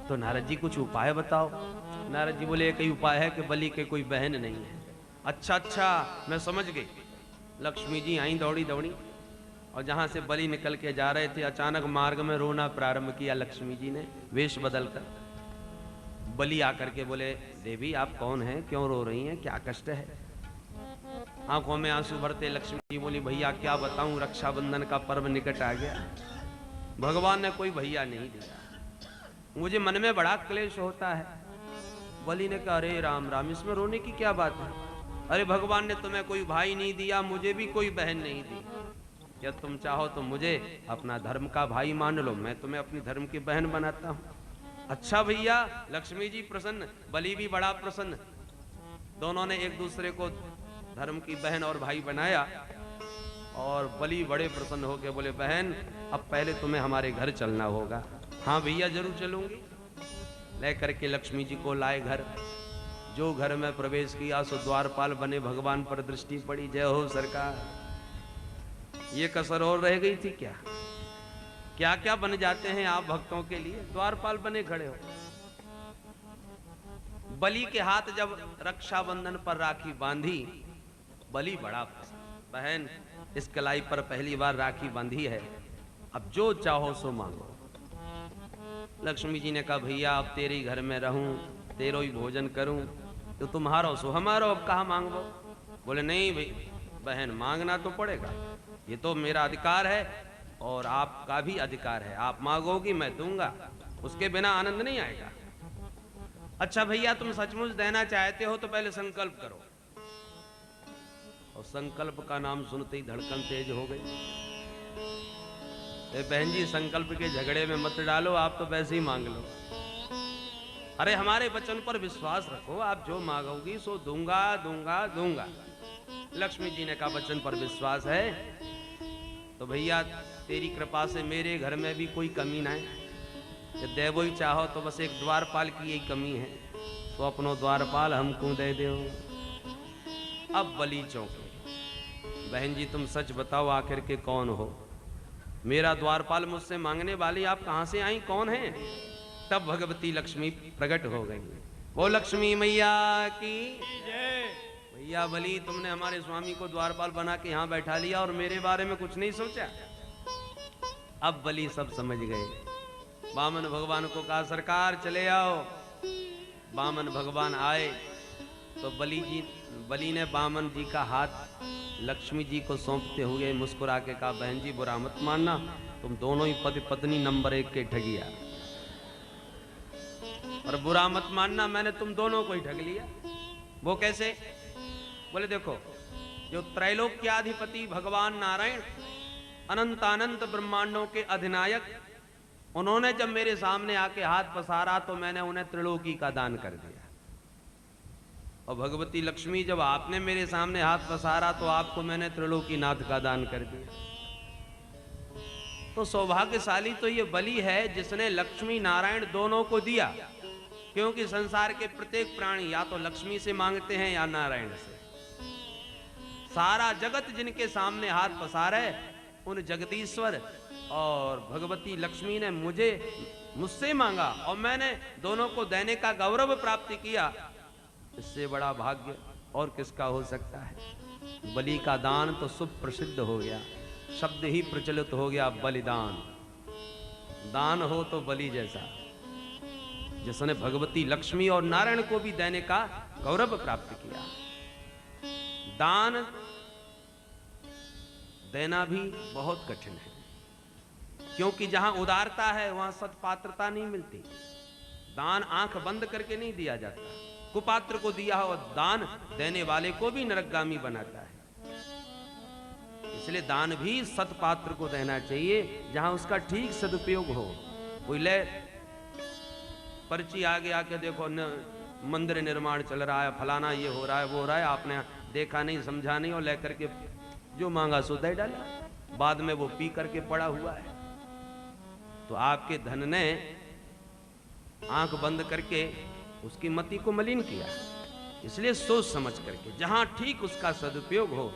तो नारद जी कुछ उपाय बताओ। नारद जी बोले एक ही उपाय है कि बलि के कोई बहन नहीं है। अच्छा अच्छा, मैं समझ गई। लक्ष्मी जी आई दौड़ी दौड़ी, और जहां से बलि निकल के जा रहे थे अचानक मार्ग में रोना प्रारंभ किया लक्ष्मी जी ने वेश बदलकर। बलि आकर के बोले देवी आप कौन हैं, क्यों रो रही हैं, क्या कष्ट है। आंखों में आंसू भरते लक्ष्मी जी बोली भैया क्या बताऊं, रक्षाबंधन का पर्व निकट आ गया, भगवान ने कोई भैया नहीं दिया, मुझे मन में बड़ा क्लेश होता है। बलि ने कहा अरे राम राम, इसमें रोने की क्या बात है। अरे भगवान ने तुम्हें कोई भाई नहीं दिया, मुझे भी कोई बहन नहीं दी। क्या तुम चाहो तो मुझे अपना धर्म का भाई मान लो, मैं तुम्हें अपनी धर्म की बहन बनाता हूं। अच्छा भैया। लक्ष्मी जी प्रसन्न, बलि भी बड़ा प्रसन्न। दोनों ने एक दूसरे को धर्म की बहन और भाई बनाया। और बलि बड़े प्रसन्न होकर बोले बहन अब पहले तुम्हें हमारे घर चलना होगा। हाँ भैया जरूर चलूंगी। लेकर के लक्ष्मी जी को लाए घर। जो घर में प्रवेश किया सो द्वारपाल बने, भगवान पर दृष्टि पड़ी। जय हो सरकार। ये कसर और रह गई थी क्या? क्या क्या बन जाते हैं आप भक्तों के लिए, द्वारपाल बने खड़े हो। बलि के हाथ जब रक्षाबंधन पर राखी बांधी, बलि बड़ा प्रसन्न, बहन इस कलाई पर पहली बार राखी बांधी है, अब जो चाहो सो मांगो। लक्ष्मी जी ने कहा भैया अब तेरे घर में रहूं, तेरो ही भोजन करूं, तो तुम्हारो सो हमारो, अब कहा मांगो। बोले नहीं भाई बहन मांगना तो पड़ेगा, ये तो मेरा अधिकार है और आपका भी अधिकार है, आप मांगोगी मैं दूंगा, उसके बिना आनंद नहीं आएगा। अच्छा भैया तुम सचमुच देना चाहते हो तो पहले संकल्प करो। और संकल्प का नाम सुनते ही धड़कन तेज हो गई। बहन जी संकल्प के झगड़े में मत डालो, आप तो वैसे ही मांग लो। अरे हमारे वचन पर विश्वास रखो, आप जो मांगोगी सो दूंगा दूंगा दूंगा। लक्ष्मी जी ने कहा वचन पर विश्वास है तो भैया तेरी कृपा से मेरे घर में भी कोई कमी ना है। जब देवो ही चाहो तो बस एक द्वारपाल की यही कमी है, तो अपनो द्वारपाल हमको दे दो। अब बलि चौंके। बहन जी तुम सच बताओ आखिर के कौन हो, मेरा द्वारपाल मुझसे मांगने वाली आप कहां से आई, कौन है? तब भगवती लक्ष्मी प्रकट हो गई। वो लक्ष्मी मैया की जय। भैया बलि तुमने हमारे स्वामी को द्वारपाल बना के यहां बैठा लिया और मेरे बारे में कुछ नहीं सोचा। अब बलि सब समझ गए। वामन भगवान को कहा सरकार चले आओ। वामन भगवान आए तो बलि ने वामन जी का हाथ लक्ष्मी जी को सौंपते हुए मुस्कुरा के कहा बहन जी बुरा मत मानना, तुम दोनों ही पति पत्नी नंबर 1 के ठगिया, और बुरा मत मानना मैंने तुम दोनों को ही ठग लिया। वो कैसे? बोले देखो जो त्रैलोक्याधिपति भगवान नारायण अनंत ब्रह्मांडों के अधिनायक, उन्होंने जब मेरे सामने आके हाथ पसारा तो मैंने उन्हें त्रिलोकी का दान कर दिया। और भगवती लक्ष्मी जब आपने मेरे सामने हाथ पसारा तो आपको मैंने त्रिलोकीनाथ का दान कर दिया। तो सौभाग्यशाली तो ये बलि है जिसने लक्ष्मी नारायण दोनों को दिया, क्योंकि संसार के प्रत्येक प्राणी या तो लक्ष्मी से मांगते हैं या नारायण से। सारा जगत जिनके सामने हाथ पसारे उन जगदीश्वर और भगवती लक्ष्मी ने मुझसे मांगा और मैंने दोनों को देने का गौरव प्राप्त किया। इससे बड़ा भाग्य और किसका हो सकता है? बलि का दान तो सुप्रसिद्ध हो गया, शब्द ही प्रचलित हो गया बलिदान। दान हो तो बलि जैसा, जिसने भगवती लक्ष्मी और नारायण को भी देने का गौरव प्राप्त किया। दान देना भी बहुत कठिन है, क्योंकि जहां उदारता है वहां सत्पात्रता नहीं मिलती। दान आंख बंद करके नहीं दिया जाता, कुपात्र को दिया हुआ दान देने वाले को भी नरकगामी बनाता है। इसलिए दान भी सत्पात्र को देना चाहिए जहां उसका ठीक सदुपयोग हो। कोई ले पर्ची आगे आके देखो मंदिर निर्माण चल रहा है, फलाना ये हो रहा है वो हो रहा है, आपने देखा नहीं समझा नहीं और लेकर के जो मांगा सो दे डाला, बाद में वो पी करके पड़ा हुआ है। तो आपके धन ने आंख बंद करके उसकी मति को मलिन किया। इसलिए सोच समझ करके जहां ठीक उसका सदुपयोग हो,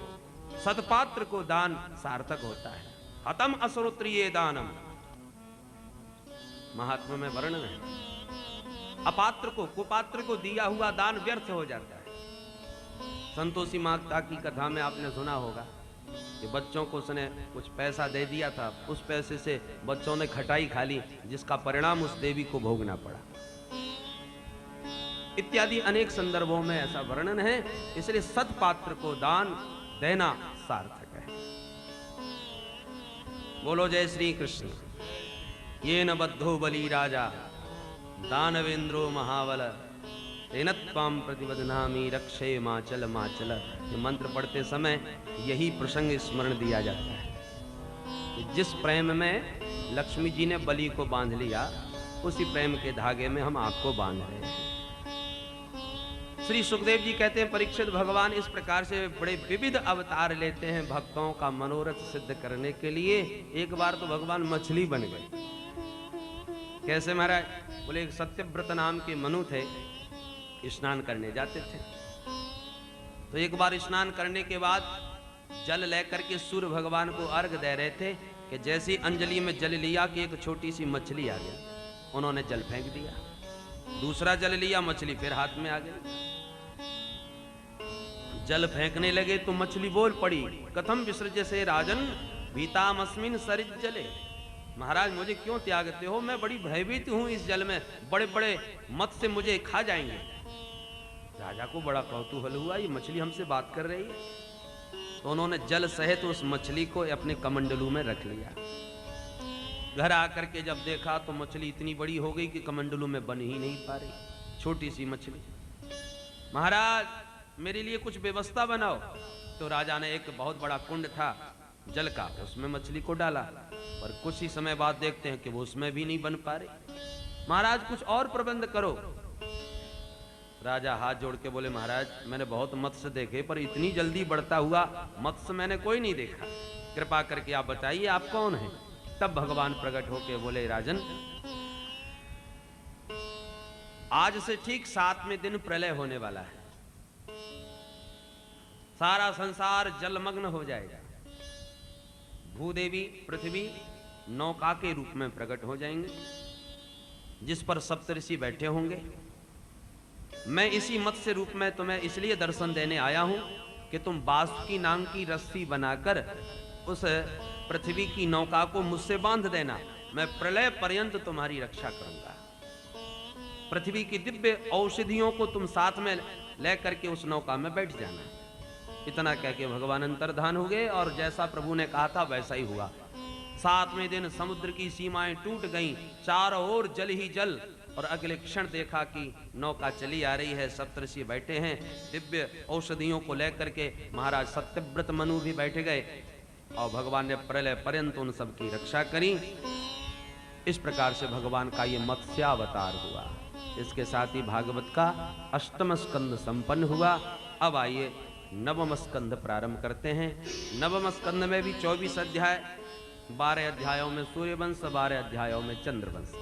सत्पात्र को दान सार्थक होता है। हतम असुत्रिये दानम, महात्मा में वर्णन है। अपात्र को कुपात्र को दिया हुआ दान व्यर्थ हो जाता है। संतोषी माता की कथा में आपने सुना होगा कि बच्चों को उसने कुछ पैसा दे दिया था, उस पैसे से बच्चों ने खटाई खा ली, जिसका परिणाम उस देवी को भोगना पड़ा। इत्यादि अनेक संदर्भों में ऐसा वर्णन है। इसलिए सत्पात्र को दान देना सार्थक है। बोलो जय श्री कृष्ण। ये न बद्धो बली राजा दानवेंद्रो महाबल तेनत्वाम प्रतिबदनामी रक्षे माचल माचल। ये मंत्र पढ़ते समय यही प्रसंग स्मरण दिया जाता है। जिस प्रेम में लक्ष्मी जी ने बलि को बांध लिया, उसी प्रेम के धागे में हम आपको बांध रहे हैं। श्री सुखदेव जी कहते हैं, परीक्षित भगवान इस प्रकार से बड़े विविध अवतार लेते हैं भक्तों का मनोरथ सिद्ध करने के लिए। एक बार तो भगवान मछली बन गए। कैसे महाराज? बोले एक सत्यव्रत नाम के मनु थे, स्नान करने जाते थे। तो एक बार स्नान करने के बाद जल लेकर के सूर्य भगवान को अर्घ दे रहे थे कि जैसी अंजलि में जल लिया कि एक छोटी सी मछली आ गई। उन्होंने जल फेंक दिया। दूसरा जल लिया, मछली फिर हाथ में आ गई। जल फेंकने लगे तो मछली बोल पड़ी, कथम विसर्ज से राजन भीतामस्मिन सरित जले। महाराज मुझे क्यों त्यागते हो? मैं बड़ी भयभीत हूं इस जल में, बड़े बड़े मत्स्य मुझे खा जाएंगे। राजा को बड़ा कौतूहल हुआ, ये मछली हमसे बात कर रही है। तो उन्होंने जल सहित उस मछली को अपने कमंडलू में रख लिया। घर आकर के जब देखा तो मछली इतनी बड़ी हो गई कि कमंडलू में बन ही नहीं पा रही, छोटी सी मछली। महाराज मेरे लिए कुछ व्यवस्था बनाओ। तो राजा ने एक बहुत बड़ा कुंड था जल का, उसमें मछली को डाला, पर कुछ ही समय बाद देखते हैं कि वो उसमें भी नहीं बन पा रही। महाराज कुछ और प्रबंध करो। राजा हाथ जोड़ के बोले, महाराज मैंने बहुत मत्स्य देखे, पर इतनी जल्दी बढ़ता हुआ मत्स्य मैंने कोई नहीं देखा। कृपा करके आप बताइए आप कौन हैं? तब भगवान प्रकट होके बोले, राजन आज से ठीक 7वें दिन प्रलय होने वाला है। सारा संसार जलमग्न हो जाएगा। भूदेवी पृथ्वी नौका के रूप में प्रकट हो जाएंगे, जिस पर सप्तऋषि बैठे होंगे। मैं इसी मत्स्य रूप में तुम्हें इसलिए दर्शन देने आया हूं कि तुम बासुकी नाम की रस्सी बनाकर उस पृथ्वी की नौका को मुझसे बांध देना। मैं प्रलय पर्यंत तुम्हारी रक्षा करूंगा। पृथ्वी की दिव्य औषधियों को तुम साथ में लेकर के उस नौका में बैठ जाना। इतना कह के भगवान अंतर्धान हो गए और जैसा प्रभु ने कहा था वैसा ही हुआ। 7वें दिन समुद्र की सीमाएं टूट गईं, चारों ओर जल ही जल। और अगले क्षण देखा कि नौका चली आ रही है, सप्तऋषि बैठे हैं, दिव्य औषधियों को लेकर के महाराज सत्यव्रत मनु भी बैठ गए और भगवान ने प्रलय पर्यंत उन सबकी रक्षा करी। इस प्रकार से भगवान का ये मत्स्यावतार हुआ। इसके साथ ही भागवत का 8वां स्कंद संपन्न हुआ। अब आइए 9वां स्कंद प्रारंभ करते हैं। 9वां स्कंद में भी 24 अध्याय, 12 अध्यायों में सूर्यवंश, 12 अध्यायों में चंद्रवंश।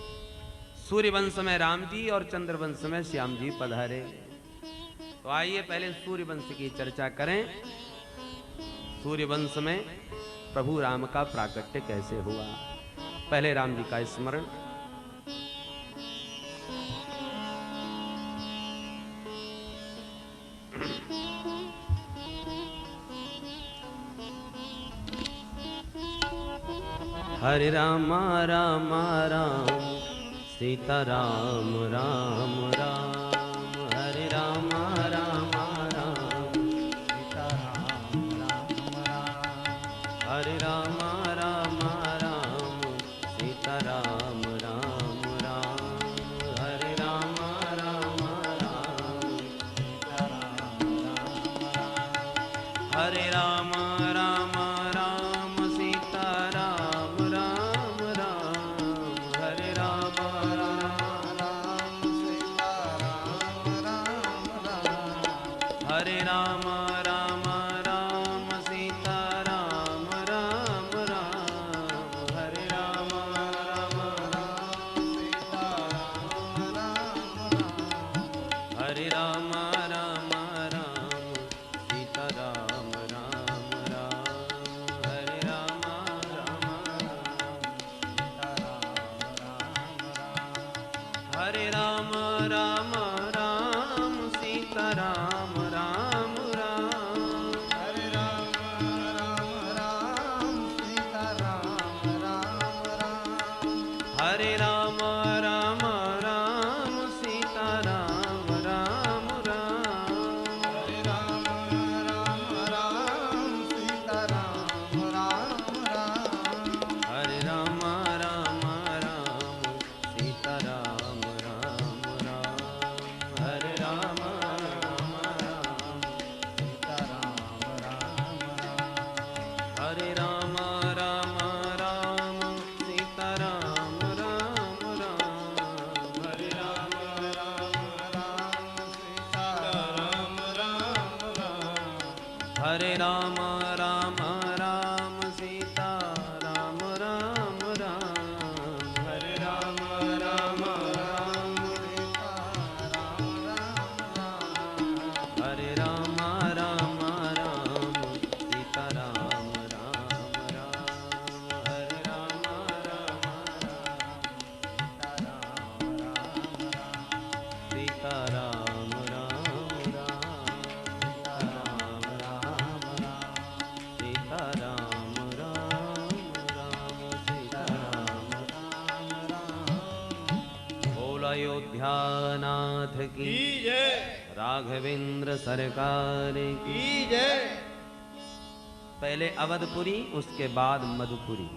सूर्यवंश में राम जी और चंद्रवंश में श्याम जी पधारे। तो आइए पहले सूर्यवंश की चर्चा करें। सूर्यवंश में प्रभु राम का प्राकट्य कैसे हुआ। पहले राम जी का स्मरण। हरे राम राम राम सीता राम राम राम। हरे राम राम राम सीता राम राम राम। हरे राम राम राम सीता राम राम राम। हरे राम राम राम सीता राम राम राम। हरे राम राम राम सीता राम राम राम। हरे राम राम राम सीता राम हरे राम राम राम सीता राम राम राम। हरे राम राम राम सीता राम राम राम। हरे राम राम राम सीता राम राम राम। हरे राम राम राम सीता राम राम राम। हरे राम राम राम सीता राम राम राम। हरे राम राम राम सीता राम राम राम। हरे राम राम राम सीता राम राम राम। हरे राम राम राम सीता राम राम राम। हरे राम राम राम सीता राम राम राम। हरे राम राम राम सीता राम राम राम। हरे राम राम राम सीता राम राम राम। हरे राम राम राम सीता राम राम राम। सीता राम राम राम सीता राम राम राम। बोल अयोध्यानाथ की जय राघवेंद्र सरकार की। जय। पहले अवधपुरी उसके बाद मधुपुरी।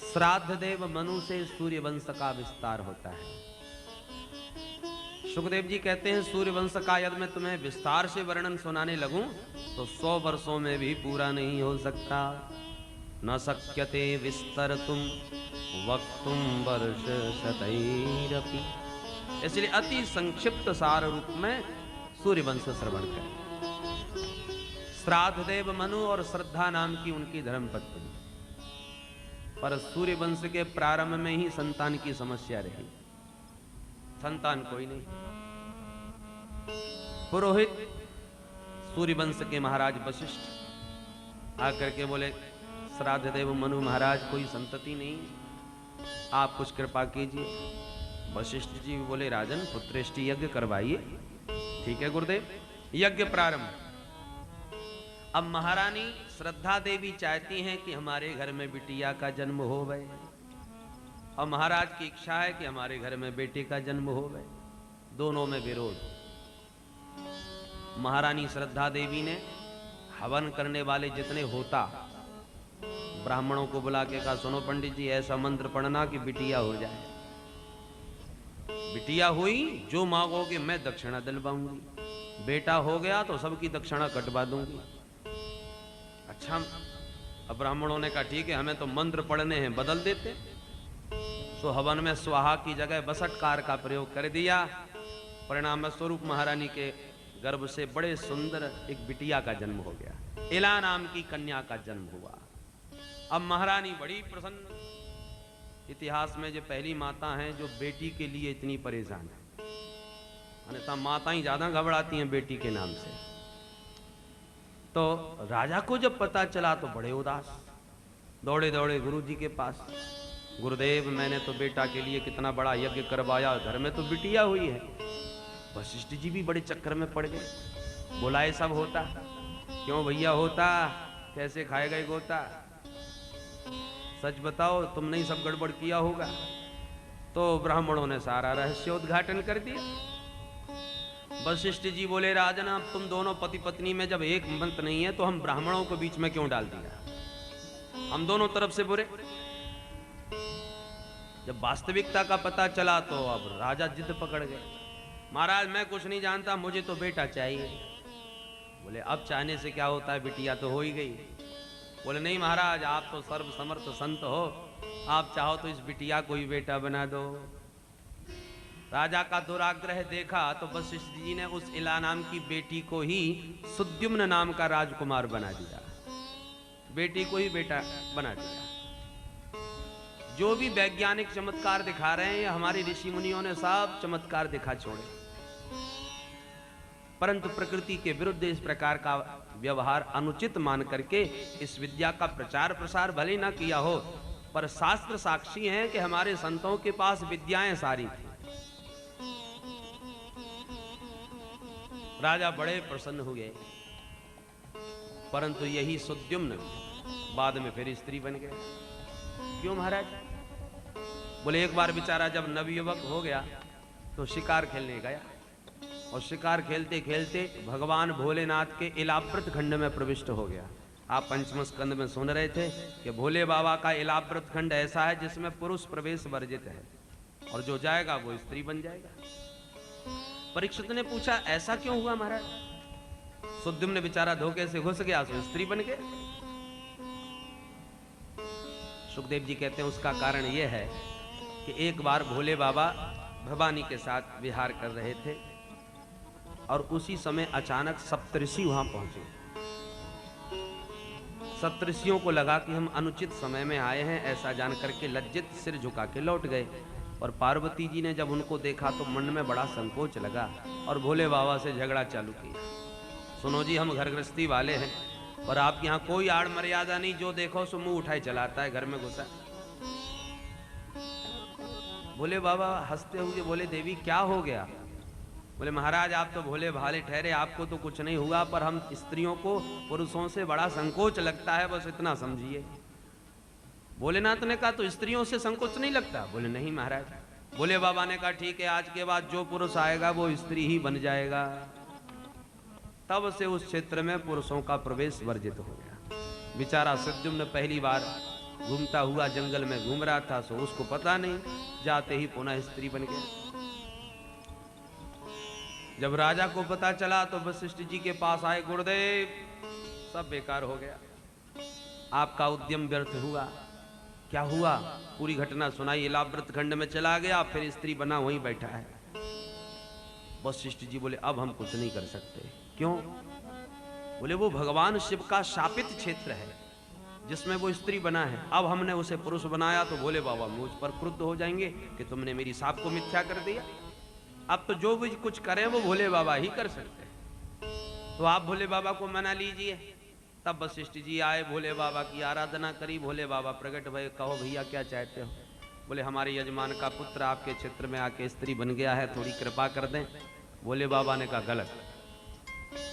श्राद्ध देव मनु से सूर्य वंश का विस्तार होता है। सुखदेव जी कहते हैं सूर्य वंश का यदि मैं तुम्हें विस्तार से वर्णन सुनाने लगूं तो 100 वर्षों में भी पूरा नहीं हो सकता। न शक्यते विस्तरतुम वक्तुम वर्ष शतैरपि। इसलिए अति संक्षिप्त सार रूप में सूर्य वंश श्रवण करें। श्राद्ध देव मनु और श्रद्धा नाम की उनकी धर्मपत्नी। पर सूर्य वंश के प्रारंभ में ही संतान की समस्या रही। संतान कोई नहीं। पुरोहित सूर्य वंश के महाराज वशिष्ठ आकर के बोले श्राद्ध देव मनु महाराज कोई संतति नहीं, आप कुछ कृपा कीजिए। वशिष्ठ जी बोले राजन पुत्रेष्टि यज्ञ करवाइए। ठीक है गुरुदेव। यज्ञ प्रारंभ। अब महारानी श्रद्धा देवी चाहती हैं कि हमारे घर में बिटिया का जन्म हो गए, और महाराज की इच्छा है कि हमारे घर में बेटे का जन्म हो गए। दोनों में विरोध। महारानी श्रद्धा देवी ने हवन करने वाले जितने होता ब्राह्मणों को बुला के कहा सुनो पंडित जी ऐसा मंत्र पढ़ना कि बिटिया हो जाए। बिटिया हुई जो मांगोगे मैं दक्षिणा दिलवाऊंगी, बेटा हो गया तो सबकी दक्षिणा कटवा दूंगी। अच्छा अब ब्राह्मणों ने कहा ठीक है हमें तो मंत्र पढ़ने हैं बदल देते। तो हवन में स्वाहा की जगह बसटकार का प्रयोग कर दिया। परिणाम स्वरूप महारानी के गर्भ से बड़े सुंदर एक बिटिया का जन्म हो गया। इला नाम की कन्या का जन्म हुआ। अब महारानी बड़ी प्रसन्न। इतिहास में जो पहली माता हैं जो बेटी के लिए इतनी परेशान है। अन्यथा माताएं ज्यादा घबराती हैं बेटी के नाम से। तो राजा को जब पता चला तो बड़े उदास, दौड़े दौड़े गुरु जी के पास। गुरुदेव मैंने तो बेटा के लिए कितना बड़ा यज्ञ करवाया, घर में तो बिटिया हुई है। वशिष्ठ जी भी बड़े चक्कर में पड़ गए। बोला ये सब होता क्यों भैया होता, कैसे खाए गए गोता, सच बताओ तुमने ही सब गड़बड़ किया होगा। तो ब्राह्मणों ने सारा रहस्य उद्घाटन कर दिया। वशिष्ठ जी बोले राजन अब तुम दोनों पति पत्नी में जब एक मत नहीं है तो हम ब्राह्मणों को बीच में क्यों डाल दिया, हम दोनों तरफ से बुरे। जब वास्तविकता का पता चला तो अब राजा जिद पकड़ गए। महाराज मैं कुछ नहीं जानता, मुझे तो बेटा चाहिए। बोले अब चाहने से क्या होता है, बिटिया तो हो ही गई। बोले नहीं महाराज आप तो सर्वसमर्थ संत हो, आप चाहो तो इस बिटिया को ही बेटा बना दो। राजा का दुराग्रह देखा तो वशिष्ठ जी ने उस इला नाम की बेटी को ही सुद्युम्न नाम का राजकुमार बना दिया। बेटी को ही बेटा बना दिया। जो भी वैज्ञानिक चमत्कार दिखा रहे हैं हमारे ऋषि मुनियों ने सब चमत्कार दिखा छोड़े, परंतु प्रकृति के विरुद्ध इस प्रकार का व्यवहार अनुचित मान करके इस विद्या का प्रचार प्रसार भले न किया हो, पर शास्त्र साक्षी हैं कि हमारे संतों के पास विद्याएं सारी थी। राजा बड़े प्रसन्न हुए, परंतु यही सुद्युम्न बाद में फिर स्त्री बन गए। क्यों महाराज? बोले एक बार बेचारा जब नवयुवक हो गया तो शिकार खेलने गया, और शिकार खेलते खेलते भगवान भोलेनाथ के इलाव्रत खंड में प्रविष्ट हो गया। आप पंचम स्कंद में सुन रहे थे कि भोले बाबा का इलाव्रत खंड ऐसा है जिसमें पुरुष प्रवेश वर्जित है, और जो जाएगा वो स्त्री बन जाएगा। परीक्षित ने पूछा ऐसा क्यों हुआ महाराज? सुद्युम्न बेचारा धोखे से घुस गया तो स्त्री बन गए। सुखदेव जी कहते हैं उसका कारण यह है कि एक बार भोले बाबा भवानी के साथ विहार कर रहे थे, और उसी समय अचानक सप्तऋषि वहां पहुंचे। सप्तऋषियों को लगा कि हम अनुचित समय में आए हैं, ऐसा जान करके लज्जित सिर झुका के लौट गए। और पार्वती जी ने जब उनको देखा तो मन में बड़ा संकोच लगा और भोले बाबा से झगड़ा चालू किया। सुनो जी, हम घर गृहस्थी वाले हैं और आपके यहाँ कोई आड़ मर्यादा नहीं, जो देखो सो मुंह उठाए चलाता है, घर में घुसा। भोले बाबा हंसते हुए बोले देवी क्या हो गया? बोले महाराज आप तो भोले भाले ठहरे, आपको तो कुछ नहीं हुआ, पर हम स्त्रियों को पुरुषों से बड़ा संकोच लगता है, बस इतना समझिए। भोलेनाथ ने कहा तो स्त्रियों से संकोच नहीं लगता? बोले नहीं महाराज। भोले बाबा ने कहा ठीक है, आज के बाद जो पुरुष आएगा वो स्त्री ही बन जाएगा। तब से उस क्षेत्र में पुरुषों का प्रवेश वर्जित हो गया। बेचारा सुद्युम्न पहली बार घूमता हुआ जंगल में घूम रहा था, सो उसको पता नहीं, जाते ही पुनः स्त्री बन गया। जब राजा को पता चला तो वशिष्ठ जी के पास आए, गुरुदेव सब बेकार हो गया, आपका उद्यम व्यर्थ हुआ। क्या हुआ? पूरी घटना सुनाई। इलाव्रत खंड में चला गया, फिर स्त्री बना वहीं बैठा है। वशिष्ठ जी बोले अब हम कुछ नहीं कर सकते। क्यों? बोले वो भगवान शिव का शापित क्षेत्र है जिसमें वो स्त्री बना है। अब हमने उसे पुरुष बनाया तो भोले बाबा मुझ पर क्रुद्ध हो जाएंगे कि तुमने मेरी शाप को मिथ्या कर दिया। अब तो जो भी कुछ करें वो भोले बाबा ही कर सकते हैं, तो आप भोले बाबा को मना लीजिए। तब वशिष्ठ जी आए, भोले बाबा की आराधना करी। भोले बाबा प्रकट भय, कहो भैया क्या चाहते हो? बोले हमारे यजमान का पुत्र आपके क्षेत्र में आके स्त्री बन गया है, थोड़ी कृपा कर दें। भोले बाबा ने कहा गलत,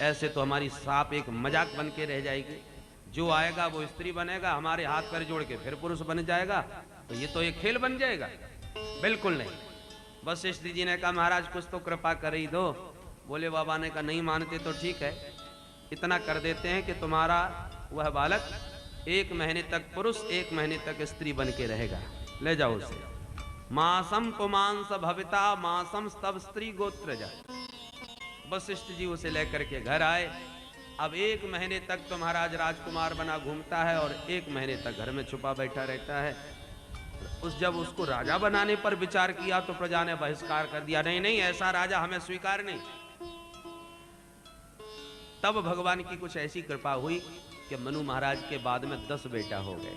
ऐसे तो हमारी शाप एक मजाक बन के रह जाएगी। जो आएगा वो स्त्री बनेगा, हमारे हाथ पैर जोड़ के फिर पुरुष बन जाएगा, तो ये तो एक खेल बन जाएगा। बिल्कुल नहीं। वशिष्ठ जी ने कहा महाराज कुछ तो कृपा कर ही दो। भोले बाबा ने कहा नहीं मानते तो ठीक है, इतना कर देते हैं कि तुम्हारा वह बालक 1 महीने तक पुरुष 1 महीने तक स्त्री बन के रहेगा, ले जाओ उसे। मासम पुमांस भविता मासम स्तव स्त्री गोत्र जाए। वशिष्ठ जी उसे लेकर के घर आए। अब 1 महीने तक तो महाराज राजकुमार बना घूमता है और 1 महीने तक घर में छुपा बैठा रहता है। जब उसको राजा बनाने पर विचार किया तो प्रजा ने बहिष्कार कर दिया, नहीं नहीं ऐसा राजा हमें स्वीकार नहीं। तब भगवान की कुछ ऐसी कृपा हुई कि मनु महाराज के बाद में 10 बेटा हो गए।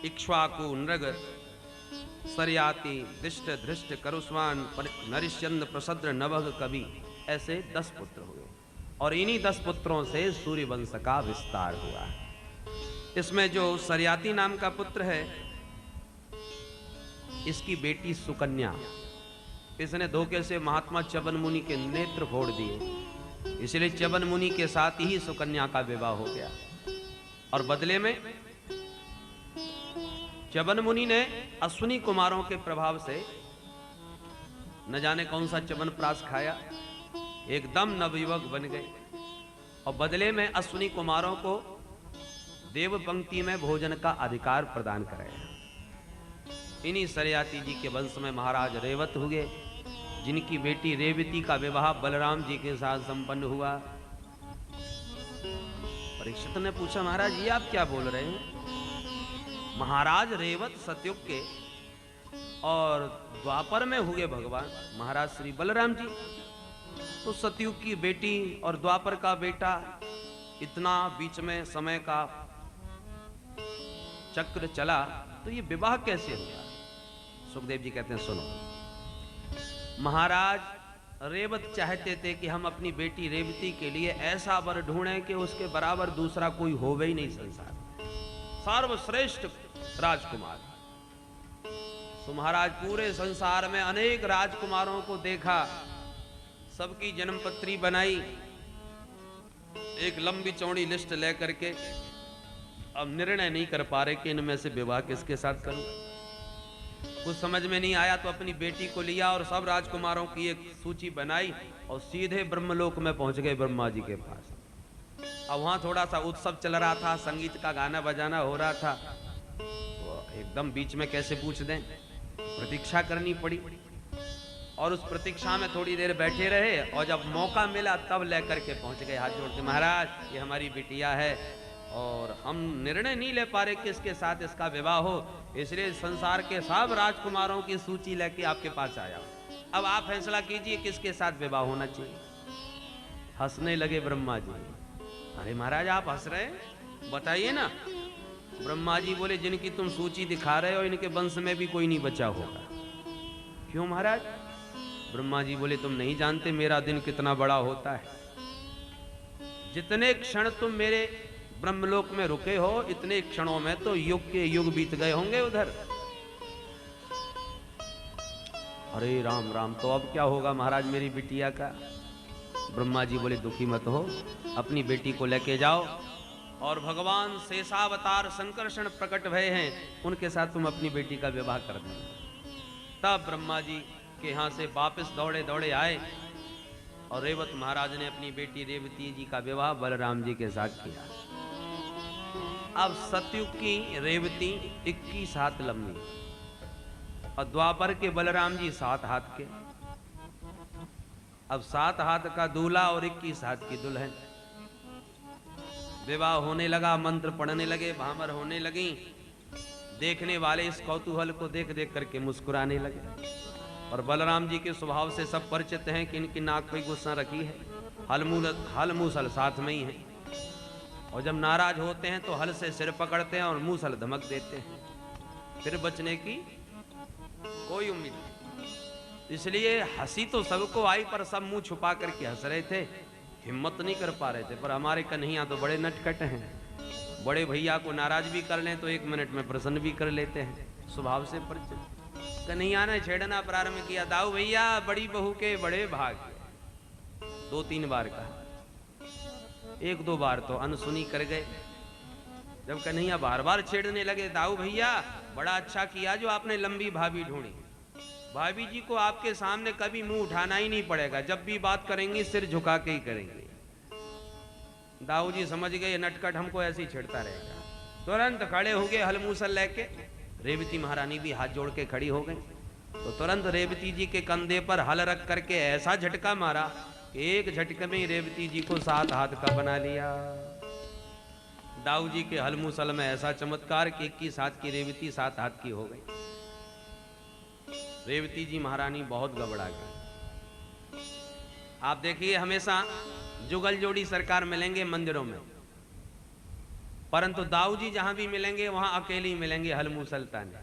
इक्ष्वाकु, नृग, सरयाति, दिष्ट, धृष्ट, करुस्वान, नरिश्चंद, प्रसद्र, नभग, कवि, ऐसे 10 पुत्र हुए। और इन्हीं 10 पुत्रों से सूर्य वंश का विस्तार हुआ। इसमें जो सरयाति नाम का पुत्र है, इसकी बेटी सुकन्या, इसने धोखे से महात्मा च्यवन मुनि के नेत्र फोड़ दिए, इसलिए च्यवन मुनि के साथ ही सुकन्या का विवाह हो गया। और बदले में च्यवन मुनि ने अश्विनी कुमारों के प्रभाव से न जाने कौन सा च्यवन प्राश खाया, एकदम नवयुवक बन गए। और बदले में अश्विनी कुमारों को देव पंक्ति में भोजन का अधिकार प्रदान कराया। इन्हीं सरयाति जी के वंश में महाराज रेवत हुए, जिनकी बेटी रेवती का विवाह बलराम जी के साथ संपन्न हुआ। परीक्षित ने पूछा महाराज ये आप क्या बोल रहे हैं? महाराज रेवत सतयुग के और द्वापर में हुए भगवान महाराज श्री बलराम जी, तो सतयुग की बेटी और द्वापर का बेटा, इतना बीच में समय का चक्र चला, तो ये विवाह कैसे हुआ? सुखदेव जी कहते हैं सुनो, महाराज रेवत चाहते थे कि हम अपनी बेटी रेवती के लिए ऐसा वर ढूंढें कि उसके बराबर दूसरा कोई होवे ही नहीं संसार, सर्वश्रेष्ठ राजकुमार। सो महाराज पूरे संसार में अनेक राजकुमारों को देखा, सबकी जन्मपत्री बनाई, एक लंबी चौड़ी लिस्ट लेकर के अब निर्णय नहीं कर पा रहे कि इनमें से विवाह किसके साथ करूं। कुछ समझ में नहीं आया तो अपनी बेटी को लिया और सब राजकुमारों की एक सूची बनाई और सीधे ब्रह्मलोक में पहुंच गए ब्रह्मा जी के पास। अब वहां थोड़ा सा उत्सव चल रहा था, संगीत का गाना बजाना हो रहा था, तो एकदम बीच में कैसे पूछ दें, प्रतीक्षा करनी पड़ी और उस प्रतीक्षा में थोड़ी देर बैठे रहे और जब मौका मिला तब लेकर के पहुंच गए हाथ जोड़ के, महाराज ये हमारी बिटिया है और हम निर्णय नहीं ले पा रहे कि इसके साथ इसका विवाह हो, इसलिए संसार के सब राजकुमारों की सूची लेके आपके पास आया, अब आप फैसला कीजिए किसके साथ विवाह होना चाहिए। हंसने लगे ब्रह्मा जी। अरे महाराज आप हंस रहे हैं, बताइए ना। ब्रह्मा जी बोले जिनकी तुम सूची दिखा रहे हो इनके वंश में भी कोई नहीं बचा होगा। क्यों महाराज? ब्रह्मा जी बोले तुम नहीं जानते मेरा दिन कितना बड़ा होता है, जितने क्षण तुम मेरे ब्रह्मलोक में रुके हो इतने क्षणों में तो युग के युग बीत गए होंगे उधर। अरे राम राम, तो अब क्या होगा महाराज मेरी बिटिया का? ब्रह्मा जी बोले दुखी मत हो, अपनी बेटी को लेके जाओ और भगवान शेषावतार संकर्षण प्रकट भय हैं, उनके साथ तुम अपनी बेटी का विवाह कर देना। तब ब्रह्मा जी के यहाँ से वापस दौड़े दौड़े आए और रेवत महाराज ने अपनी बेटी रेवती जी का विवाह बलराम जी के साथ किया। अब सतयुग की रेवती 21 हाथ लंबी और द्वापर के बलराम जी 7 हाथ के। अब 7 हाथ का दूल्हा और 21 हाथ की दुल्हन। विवाह होने लगा, मंत्र पढ़ने लगे, भामर होने लगी। देखने वाले इस कौतूहल को देख देख करके मुस्कुराने लगे और बलराम जी के स्वभाव से सब परिचित हैं कि इनकी नाक पे गुस्सा रखी है, हल मूसल साथ में ही है और जब नाराज होते हैं तो हल से सिर पकड़ते हैं और मूसल धमक देते हैं, फिर बचने की कोई उम्मीद नहीं। इसलिए हंसी तो सबको आई पर सब मुंह छुपा करके हंस रहे थे, हिम्मत नहीं कर पा रहे थे। पर हमारे कन्हैया तो बड़े नटखट हैं, बड़े भैया को नाराज भी कर लें तो 1 मिनट में प्रसन्न भी कर लेते हैं, स्वभाव से परिचित। कन्हैया ने छेड़ना प्रारंभ किया, दाऊ भैया बड़ी बहू के बड़े भाग। 2-3 बार कहा, 1-2 बार तो अनसुनी कर गए। जब कन्हैया बार बार छेड़ने लगे, दाऊ भैया बड़ा अच्छा किया जो आपने लंबी भाभी ढूंढी, भाभी जी को आपके सामने कभी मुंह उठाना ही नहीं पड़ेगा, जब भी बात करेंगे सिर झुका के ही करेंगे। दाऊ जी समझ गए नटखट हमको ऐसे ही छेड़ता रहेगा, तुरंत खड़े हो गए हलमूसल लेके। रेवती महारानी भी हाथ जोड़ के खड़ी हो गई तो तुरंत रेवती जी के कंधे पर हल रख करके ऐसा झटका मारा कि एक झटके में ही रेवती जी को 7 हाथ का बना लिया। दाऊ जी के हलमूसल में ऐसा चमत्कार कि 21 हाथ की रेवती 7 हाथ की हो गई। रेवती जी महारानी बहुत घबरा गई। आप देखिए हमेशा जुगल जोड़ी सरकार मिलेंगे मंदिरों में, परंतु दाऊ जी जहां भी मिलेंगे वहां अकेले ही मिलेंगे हलमूसल ताने।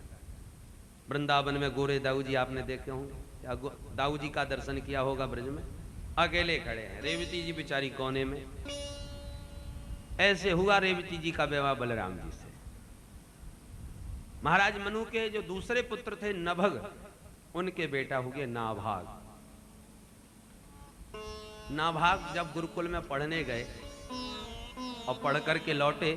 वृंदावन में गोरे दाऊ जी आपने देखे होंगे या दाऊ जी का दर्शन किया होगा ब्रज में, अकेले खड़े हैं, रेवती जी बेचारी कोने में। ऐसे हुआ रेवती जी का विवाह बलराम जी से। महाराज मनु के जो दूसरे पुत्र थे नभग, उनके बेटा हो गए नाभाग। नाभाग जब गुरुकुल में पढ़ने गए और पढ़ करके लौटे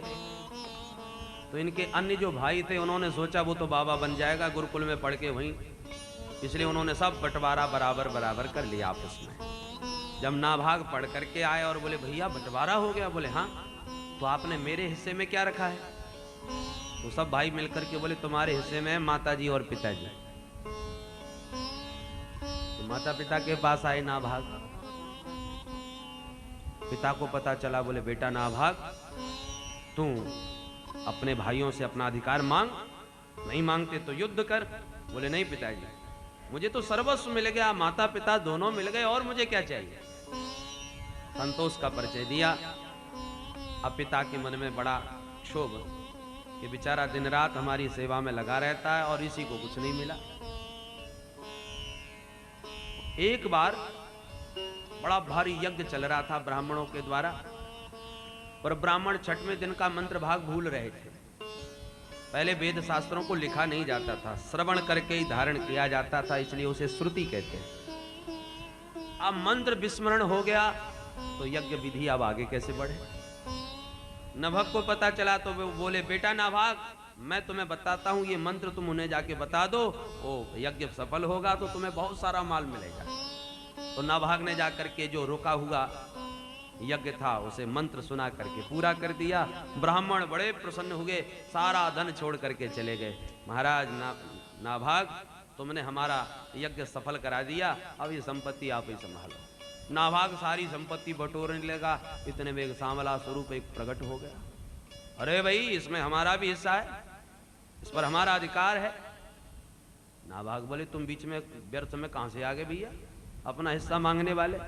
तो इनके अन्य जो भाई थे उन्होंने सोचा वो तो बाबा बन जाएगा गुरुकुल में पढ़ के वहीं, इसलिए उन्होंने सब बंटवारा बराबर बराबर कर लिया आपस में। जब नाभाग पढ़ करके आए और बोले भैया बंटवारा हो गया, बोले हाँ, तो आपने मेरे हिस्से में क्या रखा है? तो सब भाई मिलकर के बोले तुम्हारे हिस्से में माताजी और पिताजी। तो माता पिता के पास आए नाभाग, पिता को पता चला, बोले बेटा नाभाग तू अपने भाइयों से अपना अधिकार मांग, नहीं मांगते तो युद्ध कर। बोले नहीं पिताजी, मुझे तो सर्वस्व मिल गया, माता पिता दोनों मिल गए, और मुझे क्या चाहिए। संतोष का परिचय दिया। अब पिता के मन में बड़ा क्षोभ कि बेचारा दिन रात हमारी सेवा में लगा रहता है और इसी को कुछ नहीं मिला। एक बार बड़ा भारी यज्ञ चल रहा था ब्राह्मणों के द्वारा, पर ब्राह्मण 6वें दिन का मंत्र भाग भूल रहे थे। पहले वेद शास्त्रों को लिखा नहीं जाता था, श्रवण करके ही धारण किया जाता था, इसलिए उसे श्रुति कहते हैं। अब मंत्र विस्मरण हो गया तो यज्ञ विधि अब आगे कैसे बढ़े। नभग को पता चला तो वो बोले, बेटा नाभाग, मैं तुम्हें बताता हूं, ये मंत्र तुम उन्हें जाके बता दो, ओ यज्ञ सफल होगा तो तुम्हें बहुत सारा माल मिलेगा। तो नाभाग ने जाकर के जो रुका हुआ यज्ञ था उसे मंत्र सुना करके पूरा कर दिया। ब्राह्मण बड़े प्रसन्न हुए, सारा धन छोड़ करके चले गए। महाराज नाभाग, तुमने हमारा यज्ञ सफल करा दिया, अब ये संपत्ति आप ही संभालो। नाभाग सारी संपत्ति बटोरने लगा, इतने में एक सांवला स्वरूप एक प्रकट हो गया। अरे भाई, इसमें हमारा भी हिस्सा है, इस पर हमारा अधिकार है। नाभाग बोले, तुम बीच में व्यर्थ में कहां से आ गए भैया, अपना हिस्सा मांगने वाले।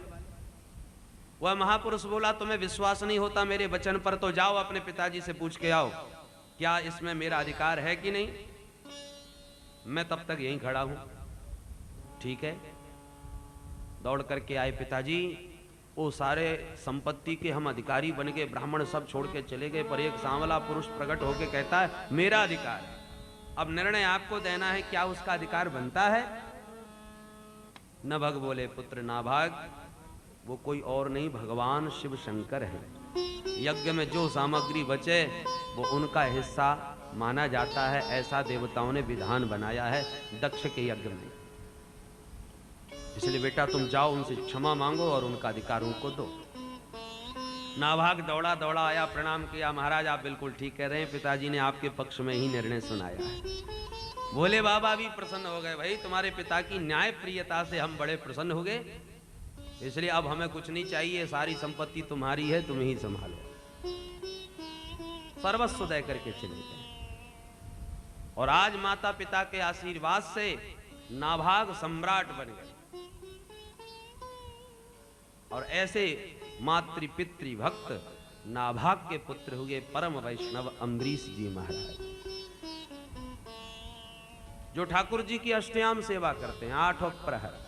वह महापुरुष बोला, तुम्हें विश्वास नहीं होता मेरे वचन पर, तो जाओ अपने पिताजी से पूछ के आओ क्या इसमें मेरा अधिकार है कि नहीं। मैं तब तक यहीं खड़ा हूं। ठीक है, दौड़ करके आए पिताजी। वो सारे संपत्ति के हम अधिकारी बन गए, ब्राह्मण सब छोड़ के चले गए, पर एक सांवला पुरुष प्रकट होके कहता है मेरा अधिकार है। अब निर्णय आपको देना है, क्या उसका अधिकार बनता है। नभग बोले, पुत्र नाभाग, वो कोई और नहीं भगवान शिव शंकर है। यज्ञ में जो सामग्री बचे वो उनका हिस्सा माना जाता है, ऐसा देवताओं ने विधान बनाया है दक्ष के यज्ञ में। इसलिए बेटा तुम जाओ, उनसे क्षमा मांगो और उनका अधिकार उनको दो। नाभाग दौड़ा दौड़ा आया, प्रणाम किया। महाराज आप बिल्कुल ठीक कह रहे हैं, पिताजी ने आपके पक्ष में ही निर्णय सुनाया है। भोले बाबा भी प्रसन्न हो गए। भाई, तुम्हारे पिता की न्याय प्रियता से हम बड़े प्रसन्न हो गए, इसलिए अब हमें कुछ नहीं चाहिए, सारी संपत्ति तुम्हारी है, तुम ही संभालो। सर्वस्व दे करके चले गए। और आज माता पिता के आशीर्वाद से नाभाग सम्राट बन गए। और ऐसे मातृ पितृ भक्त नाभाग के पुत्र हुए परम वैष्णव अम्बरीश जी महाराज, जो ठाकुर जी की अष्टयाम सेवा करते हैं 8 प्रहर।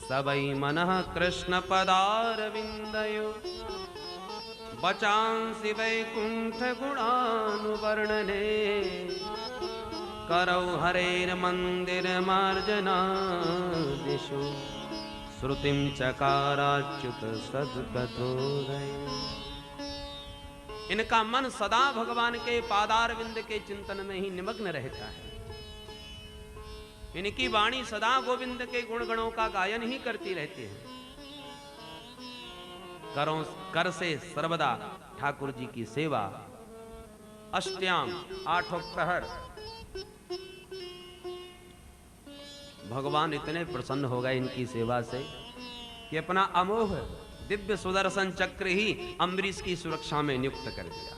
सबई मनः कृष्ण पदारविंदयो बचांसि वैकुंठ गुणानुवर्णने करौ हरेर मंदिर मार्जना दिशु श्रुतिम चकाराच्युत सद्गतोदय। इनका मन सदा भगवान के पादारविंद के चिंतन में ही निमग्न रहता है। इनकी वाणी सदा गोविंद के गुण गणों का गायन ही करती रहती है। कर से सर्वदा ठाकुर जी की सेवा, अष्टयाम 8 प्रहर। भगवान इतने प्रसन्न हो गए इनकी सेवा से कि अपना अमोघ दिव्य सुदर्शन चक्र ही अम्बरीश की सुरक्षा में नियुक्त कर दिया।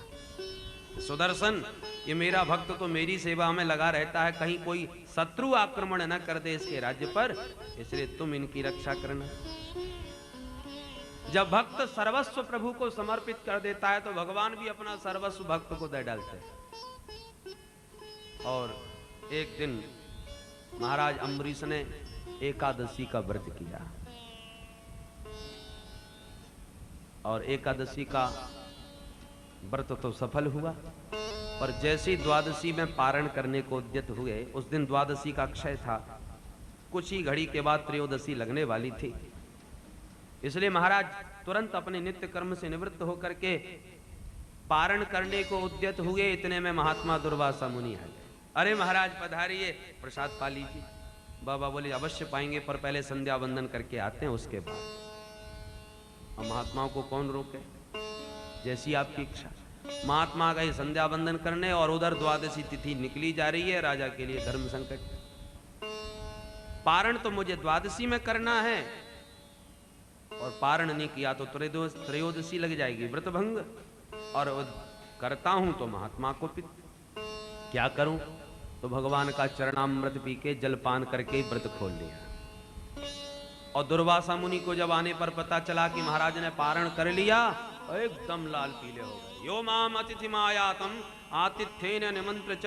सुदर्शन, ये मेरा भक्त तो मेरी सेवा में लगा रहता है, कहीं कोई शत्रु आक्रमण न कर दे इसके राज्य पर, इसलिए तुम इनकी रक्षा करना। जब भक्त सर्वस्व प्रभु को समर्पित कर देता है तो भगवान भी अपना सर्वस्व भक्त को दे डालते हैं। और एक दिन महाराज अम्बरीश ने एकादशी का व्रत किया, और एकादशी का व्रत तो सफल हुआ, पर जैसी द्वादशी में पारण करने को उद्यत हुए, उस दिन द्वादशी का अक्षय था, कुछ ही घड़ी के बाद त्रयोदशी लगने वाली थी। इसलिए महाराज तुरंत अपने नित्य कर्म से निवृत्त होकर के पारण करने को उद्यत हुए। इतने में महात्मा दुर्वासा मुनि आ गए। अरे महाराज पधारिए, प्रसाद पा लीजिए। बाबा बोले अवश्य पाएंगे, पर पहले संध्या वंदन करके आते हैं, उसके बाद। और महात्माओं को कौन रोके, जैसी आपकी इच्छा। महात्मा गए संध्या वंदन करने, और उधर द्वादशी तिथि निकली जा रही है, राजा के लिए धर्म संकट। पारण तो मुझे द्वादशी में करना है, और पारण नहीं किया तो त्रयोदशी लग जाएगी, व्रत भंग। और करता हूं तो महात्मा को क्या करूं, तो भगवान का चरणामृत पी के जलपान करके व्रत खोल लिया। और दुर्वासा मुनि को जब आने पर पता चला कि महाराज ने पारण कर लिया, एकदम लाल पीले हो गए। यो माम अतिथिमायातम आतिथ्येन निमंत्र च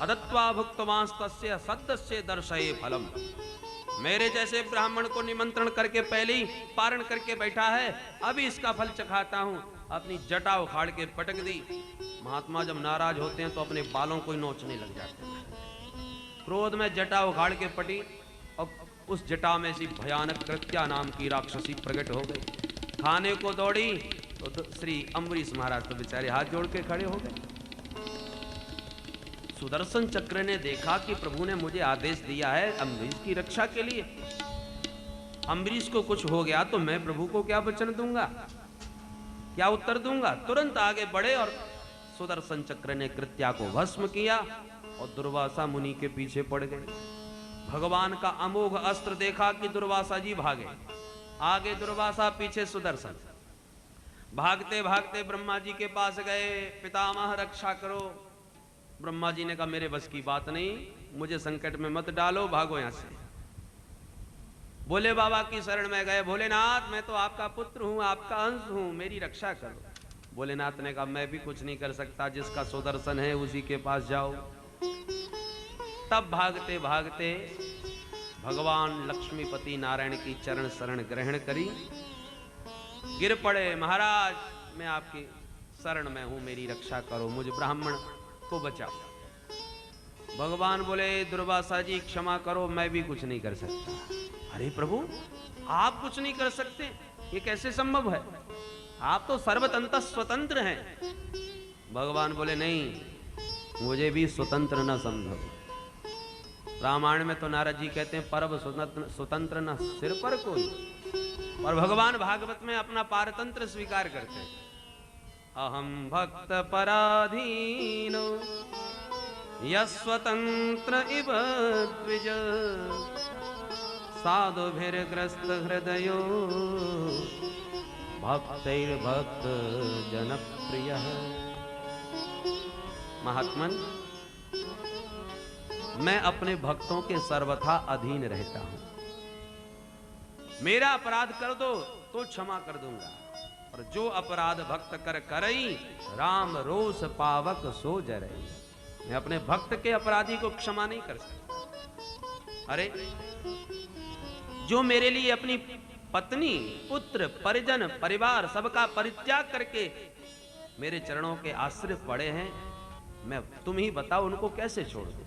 अदत्वा भुक्तवांस्तस्य सद्दस्य दर्शये फलम। मेरे जैसे ब्राह्मण को निमंत्रण करके पहले ही पारण करके बैठा है, अभी इसका फल चखाता हूं। अपनी जटा उखाड़ के पटक दी। महात्मा जब नाराज होते हैं तो अपने बालों को ही नोचने लग जाते हैं। क्रोध में जटा उखाड़ के पटी और उस जटा में सी भयानक कृत्या नाम की राक्षसी प्रकट हो गई। खाने को दौड़ी तो श्री अम्बरीश महाराज तो बेचारे हाथ जोड़ के खड़े हो गए। सुदर्शन चक्र ने देखा कि प्रभु ने मुझे आदेश दिया है अम्बरीश की रक्षा के लिए, अम्बरीश को कुछ हो गया तो मैं प्रभु को क्या वचन दूंगा, क्या उत्तर दूंगा। तुरंत आगे बढ़े और सुदर्शन चक्र ने कृत्या को भस्म किया और दुर्वासा मुनि के पीछे पड़ गए। भगवान का अमोघ अस्त्र देखा कि दुर्वासा जी भागे, आगे दुर्वासा पीछे सुदर्शन। भागते भागते ब्रह्मा जी के पास गए, पितामह रक्षा करो। ब्रह्मा जी ने कहा मेरे बस की बात नहीं, मुझे संकट में मत डालो, भागो यहां से। भोले बाबा की शरण में गए, भोलेनाथ मैं तो आपका पुत्र हूं, आपका अंश हूं, मेरी रक्षा करो। भोलेनाथ ने कहा मैं भी कुछ नहीं कर सकता, जिसका सुदर्शन है उसी के पास जाओ। तब भागते भागते भगवान लक्ष्मीपति नारायण की चरण शरण ग्रहण करी, गिर पड़े, महाराज मैं आपकी शरण में हूं, मेरी रक्षा करो, मुझ ब्राह्मण को बचाओ। भगवान बोले दुर्वासा जी क्षमा करो, मैं भी कुछ नहीं कर सकता। अरे प्रभु आप कुछ नहीं कर सकते, ये कैसे संभव है, आप तो सर्वतंत्र स्वतंत्र हैं। भगवान बोले नहीं, मुझे भी स्वतंत्र न समझो। रामायण में तो नारद जी कहते हैं परब स्वतंत्र न सिर पर कोई, और भगवान भागवत में अपना पारतंत्र स्वीकार करते हैं। अहम भक्त पराधीनो यस्वतंत्र इव द्विज साधुभिर्ग्रस्त हृदयो भक्तैर्भक्त जनप्रियः। महात्मन मैं अपने भक्तों के सर्वथा अधीन रहता हूं, मेरा अपराध कर दो तो क्षमा कर दूंगा, और जो अपराध भक्त कर करई राम रोष पावक सो जरई। मैं अपने भक्त के अपराधी को क्षमा नहीं कर सकता। अरे जो मेरे लिए अपनी पत्नी पुत्र परिजन परिवार सबका परित्याग करके मेरे चरणों के आश्रय पड़े हैं, मैं तुम ही बताओ उनको कैसे छोड़ दूं।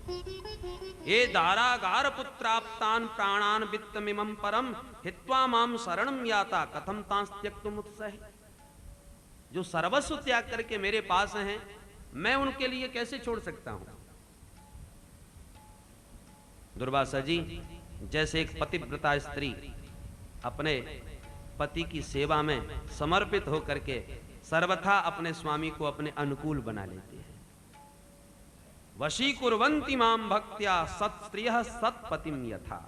ये दारागार पुत्राप्तान प्राणान वित्तमिमं परम हित्वा माम शरणं याता कथम तांस त्यक्तुम उत्सहे। जो सर्वस्व त्याग करके मेरे पास हैं, मैं उनके लिए कैसे छोड़ सकता हूं। दुर्वासा जी जैसे एक पतिव्रता स्त्री अपने पति की सेवा में समर्पित होकर के सर्वथा अपने स्वामी को अपने अनुकूल बना लेती है। वशीकुर्वन्ति माम भक्त्या सत्स्त्रियः सत्पतिम यथा।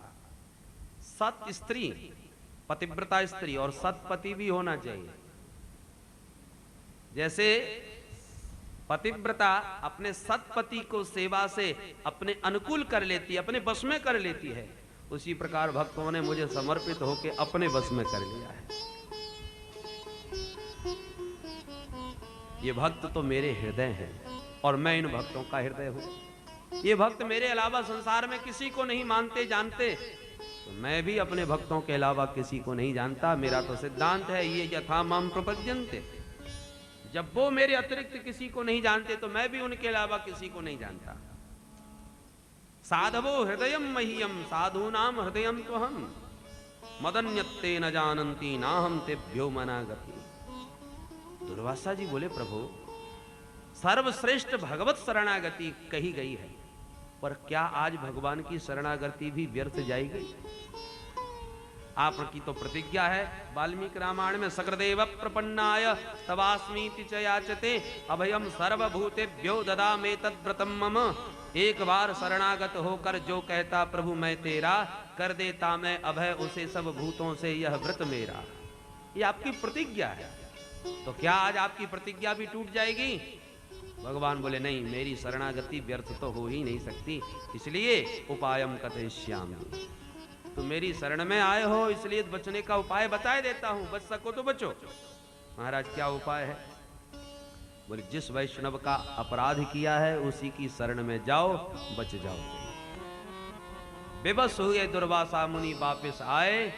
सत स्त्री पतिव्रता स्त्री और सतपति भी होना चाहिए। जैसे पतिव्रता अपने सतपति को सेवा से अपने अनुकूल कर लेती है, अपने बस में कर लेती है, उसी प्रकार भक्तों ने मुझे समर्पित होकर अपने बस में कर लिया है। ये भक्त तो मेरे हृदय हैं और मैं इन भक्तों का हृदय हूं। ये भक्त मेरे अलावा संसार में किसी को नहीं मानते जानते, तो मैं भी अपने भक्तों के अलावा किसी को नहीं जानता। मेरा तो सिद्धांत है ये यथा माम प्रपद्यन्ते। जब वो मेरे अतिरिक्त किसी को नहीं जानते तो मैं भी उनके अलावा किसी को नहीं जानता। साधवो हृदयम मह्यम साधूनाम हृदयम तो हम मदन्यत्ते न जानन्ति नाहम तेभ्यो मनागति। दुर्वासा जी बोले प्रभु सर्वश्रेष्ठ भगवत शरणागति कही गई है, पर क्या आज भगवान की शरणागति भी व्यर्थ जाएगी। आपकी तो प्रतिज्ञा है वाल्मीकि रामायण में सकृदेव प्रपन्नाय तवास्मीति च याचते अभयम सर्वभूतेभ्यो ददामे तद्व्रतम मम। एक बार शरणागत होकर जो कहता प्रभु मैं तेरा, कर देता मैं अभय उसे सब भूतों से यह व्रत मेरा। ये आपकी प्रतिज्ञा है, तो क्या आज आपकी प्रतिज्ञा भी टूट जाएगी। भगवान बोले नहीं, मेरी शरणागति व्यर्थ तो हो ही नहीं सकती, इसलिए उपायम कथयिष्यामि। तो मेरी शरण में आए हो इसलिए बचने का उपाय बताए देता हूं, बच सको तो बचो। महाराज क्या उपाय है। बोले जिस वैष्णव का अपराध किया है उसी की शरण में जाओ, बच जाओगे। बेबस हुए दुर्वासा मुनि वापस आए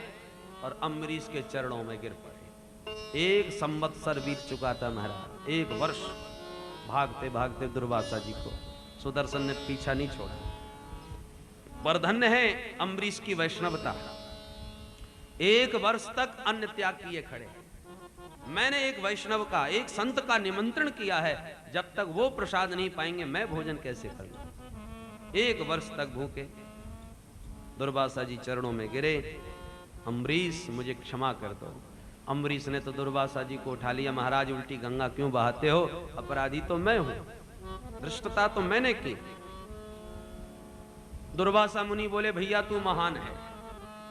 और अम्बरीश के चरणों में गिर पड़े। 1 संवत्सर बीत चुका था महाराज, 1 वर्ष भागते भागते दुर्वासा जी को सुदर्शन ने पीछा नहीं छोड़ा। वरधन्य है अम्बरीश की वैष्णवता, 1 वर्ष तक अन्न त्याग किए खड़े। मैंने एक वैष्णव का, एक संत का निमंत्रण किया है, जब तक वो प्रसाद नहीं पाएंगे मैं भोजन कैसे करूं। 1 वर्ष तक भूखे। दुर्वासा जी चरणों में गिरे, अम्बरीश मुझे क्षमा कर दो। अम्बरीश ने तो दुर्वासा जी को उठा लिया, महाराज उल्टी गंगा क्यों बहाते हो, अपराधी तो मैं हूं, धृष्टता तो मैंने की। दुर्वासा मुनि बोले भैया तू महान है,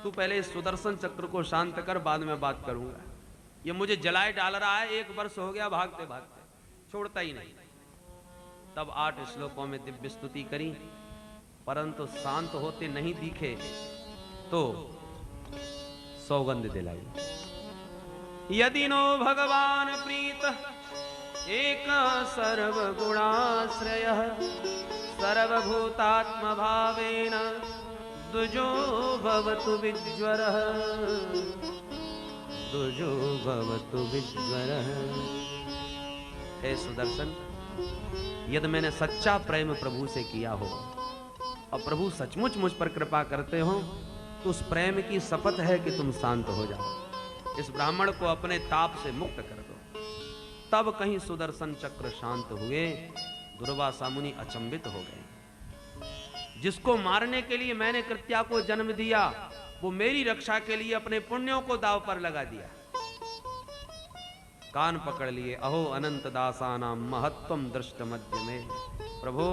तू पहले इस सुदर्शन चक्र को शांत कर, बाद में बात करूंगा। ये मुझे जलाए डाल रहा है, 1 वर्ष हो गया भागते भागते, छोड़ता ही नहीं। तब 8 श्लोकों में दिव्य स्तुति करी, परंतु शांत होते नहीं दिखे तो सौगंध दिलाई। यदि नो भगवान प्रीत एक सर्वगुणाश्रय सर्वभूतात्म भावेन दुजो भवतु विज्वरः दुजो भवतु विज्वरः। हे सुदर्शन, यदि मैंने सच्चा प्रेम प्रभु से किया हो और प्रभु सचमुच मुझ पर कृपा करते हो तो उस प्रेम की शपथ है कि तुम शांत हो जाओ, इस ब्राह्मण को अपने ताप से मुक्त कर दो। तब कहीं सुदर्शन चक्र शांत हुए। दुर्वासा मुनि अचंभित हो गए। जिसको मारने के लिए मैंने कृत्या को जन्म दिया, वो मेरी रक्षा के लिए अपने पुण्यों को दाव पर लगा दिया। कान पकड़ लिए, अहो अनंत दासानाम महत्वम दृष्ट मध्य में। प्रभु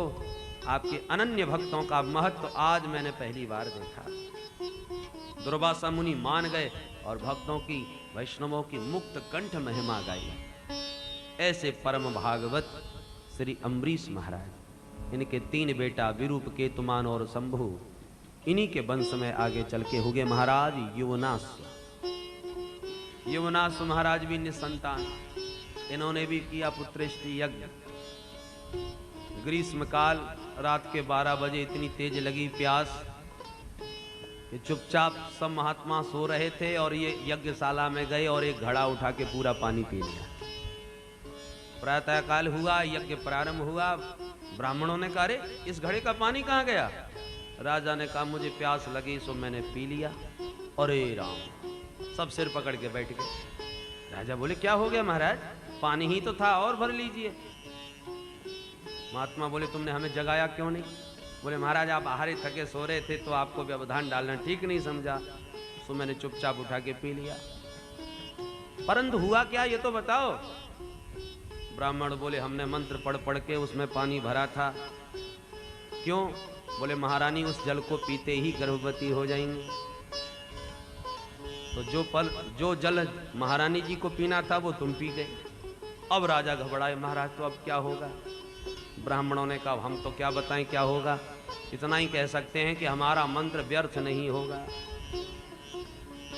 आपके अनन्य भक्तों का महत्व आज मैंने पहली बार देखा। दुर्वासा मुनि मान गए और भक्तों की, वैष्णवों की मुक्त कंठ महिमा गाई। ऐसे परम भागवत श्री अम्बरीश महाराज, इनके 3 बेटा विरूप, केतुमान और शंभु, इन्हीं के वंश में आगे चल के हुए महाराज युवनाश्व। युवनाश्व महाराज भी निसंतान, इन्होंने भी किया पुत्रेष्टि यज्ञ। ग्रीष्म काल, रात के 12 बजे इतनी तेज लगी प्यास कि चुपचाप सब महात्मा सो रहे थे और ये यज्ञशाला में गए और एक घड़ा उठा के पूरा पानी पी लिया। प्रातः काल हुआ, यज्ञ प्रारंभ हुआ। ब्राह्मणों ने कहा अरे इस घड़े का पानी कहाँ गया। राजा ने कहा मुझे प्यास लगी सो मैंने पी लिया। अरे राम, सब सिर पकड़ के बैठ गए। राजा बोले क्या हो गया महाराज, पानी ही तो था और भर लीजिए। महात्मा बोले तुमने हमें जगाया क्यों नहीं। बोले महाराज आप आहारे थके सो रहे थे तो आपको व्यवधान डालना ठीक नहीं समझा, सो मैंने चुपचाप उठा के पी लिया। परंतु हुआ क्या ये तो बताओ। ब्राह्मण बोले हमने मंत्र पढ़ पढ़ के उसमें पानी भरा था। क्यों। बोले महारानी उस जल को पीते ही गर्भवती हो जाएंगी। तो जो जल महारानी जी को पीना था वो तुम पी गए। अब राजा घबराए, महाराज तो अब क्या होगा। ब्राह्मणों ने कहा हम तो क्या बताएं क्या होगा, इतना ही कह सकते हैं कि हमारा मंत्र व्यर्थ नहीं होगा।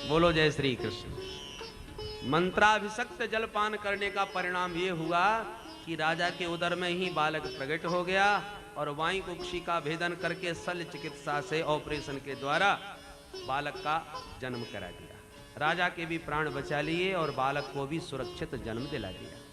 बोलो जय श्री कृष्ण। मंत्राभिषक्त जलपान करने का परिणाम ये हुआ कि राजा के उदर में ही बालक प्रकट हो गया और वायु कुक्षी का भेदन करके शल्य चिकित्सा से ऑपरेशन के द्वारा बालक का जन्म करा दिया। राजा के भी प्राण बचा लिए और बालक को भी सुरक्षित जन्म दिला दिया।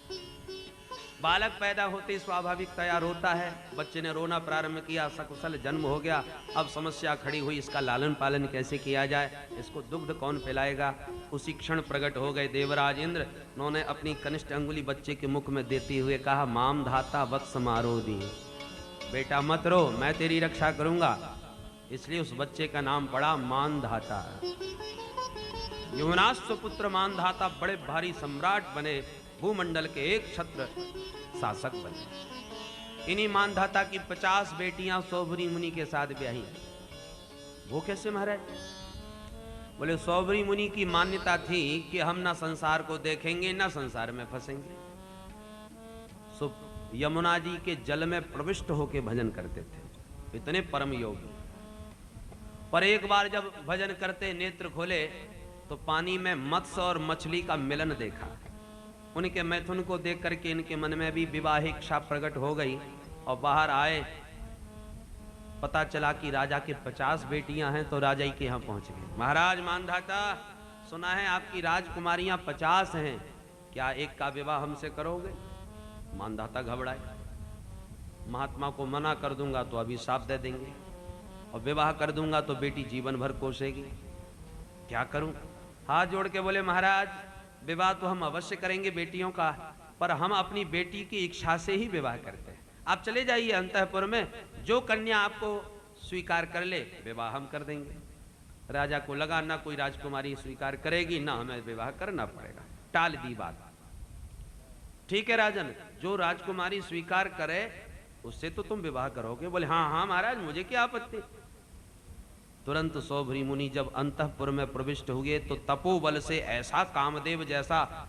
बालक पैदा होते स्वाभाविक तैयार होता है, बच्चे ने रोना प्रारंभ किया, सकुशल जन्म हो गया। अब समस्या खड़ी हुई इसका लालन पालन कैसे किया जाए, इसको दुग्ध कौन पिलाएगा। उसी क्षण प्रकट हो गए देवराज इंद्र। उन्होंने अपनी कनिष्ठ अंगुली बच्चे के मुख में देते हुए कहा माम धाता वत्स मारोदी, बेटा मत रो मैं तेरी रक्षा करूंगा। इसलिए उस बच्चे का नाम पड़ा मानधाता। युवनाश्व पुत्र मानधाता बड़े भारी सम्राट बने, भूमंडल के एक छत्र शासक बने। इन्हीं मानधाता की 50 बेटियां सौभरी मुनि के साथ ब्याही। वो कैसे महाराज। बोले सौभरी मुनि की मान्यता थी कि हम ना संसार को देखेंगे ना संसार में फंसेंगे। सो यमुना जी के जल में प्रविष्ट होकर भजन करते थे, इतने परम योगी। पर एक बार जब भजन करते नेत्र खोले तो पानी में मत्स्य और मछली का मिलन देखा। उनके मैथुन को देख करके इनके मन में भी विवाह इच्छा प्रकट हो गई और बाहर आए। पता चला कि राजा के 50 बेटियां हैं तो राजा ही के यहाँ पहुंच गए। महाराज मानधाता सुना है आपकी राजकुमारियां 50 हैं, क्या एक का विवाह हमसे करोगे? मानधाता घबराए, महात्मा को मना कर दूंगा तो अभिशाप दे देंगे, और विवाह कर दूंगा तो बेटी जीवन भर कोसेगी, क्या करूं? हाथ जोड़ के बोले, महाराज विवाह तो हम अवश्य करेंगे बेटियों का, पर हम अपनी बेटी की इच्छा से ही विवाह करते हैं। आप चले जाइए अंतःपुर में, जो कन्या आपको स्वीकार कर ले विवाह हम कर देंगे। राजा को लगा ना कोई राजकुमारी स्वीकार करेगी ना हमें विवाह करना पड़ेगा, टाल दी बात। ठीक है राजन, जो राजकुमारी स्वीकार करे उससे तो तुम विवाह करोगे? बोले हाँ हाँ महाराज, मुझे क्या आपत्ति। तुरंत सौभरी मुनि जब अंतःपुर में प्रविष्ट हुए तो तपोबल से ऐसा कामदेव जैसा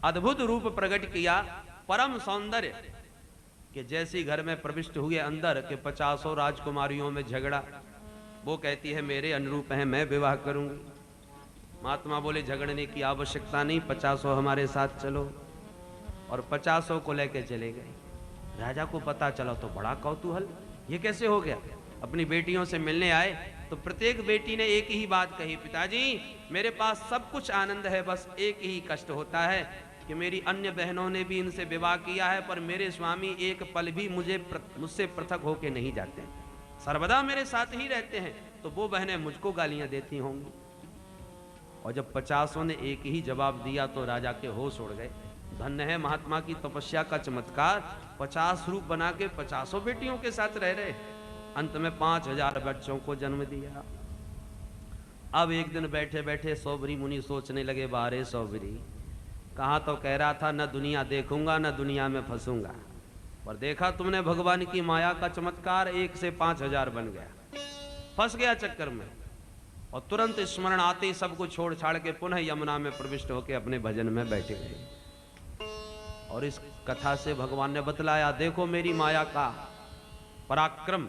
अद्भुत रूप प्रकट किया, परम सौंदर्य, कि जैसी घर में प्रविष्ट हुए अंदर के 50 राजकुमारियों में झगड़ा। वो कहती है मेरे अनुरूप है, मैं विवाह करूंगी। महात्मा बोले झगड़ने की आवश्यकता नहीं, 50 हमारे साथ चलो, और 50 को लेके चले गए। राजा को पता चला तो बड़ा कौतूहल, ये कैसे हो गया? अपनी बेटियों से मिलने आए तो प्रत्येक बेटी ने एक ही बात कही, पिताजी मेरे पास सब कुछ आनंद है, बस एक ही कष्ट होता है कि मेरी अन्य बहनों ने भी इनसे विवाह किया है, पर मेरे स्वामी एक पल भी मुझसे पृथक होके नहीं जाते, सर्वदा मेरे साथ ही रहते हैं, तो वो बहनें मुझको गालियां देती होंगी। और जब 50 ने एक ही जवाब दिया तो राजा के होश उड़ गए। धन्य है महात्मा की तपस्या का चमत्कार, 50 रूप बना के 50 बेटियों के साथ रह रहे, अंत में 5000 बच्चों को जन्म दिया। अब एक दिन बैठे बैठे सौभरी मुनि सोचने लगे, बारे सौभरी, कहाँ तो कह रहा था न दुनिया देखूंगा न दुनिया में फंसूंगा, पर देखा तुमने भगवान की माया का चमत्कार, 1 से 5000 बन गया, फंस गया चक्कर में। और तुरंत स्मरण आते ही सब कुछ छोड़ छाड़ के पुनः यमुना में प्रविष्ट होकर अपने भजन में बैठे गए। और इस कथा से भगवान ने बतलाया, देखो मेरी माया का पराक्रम,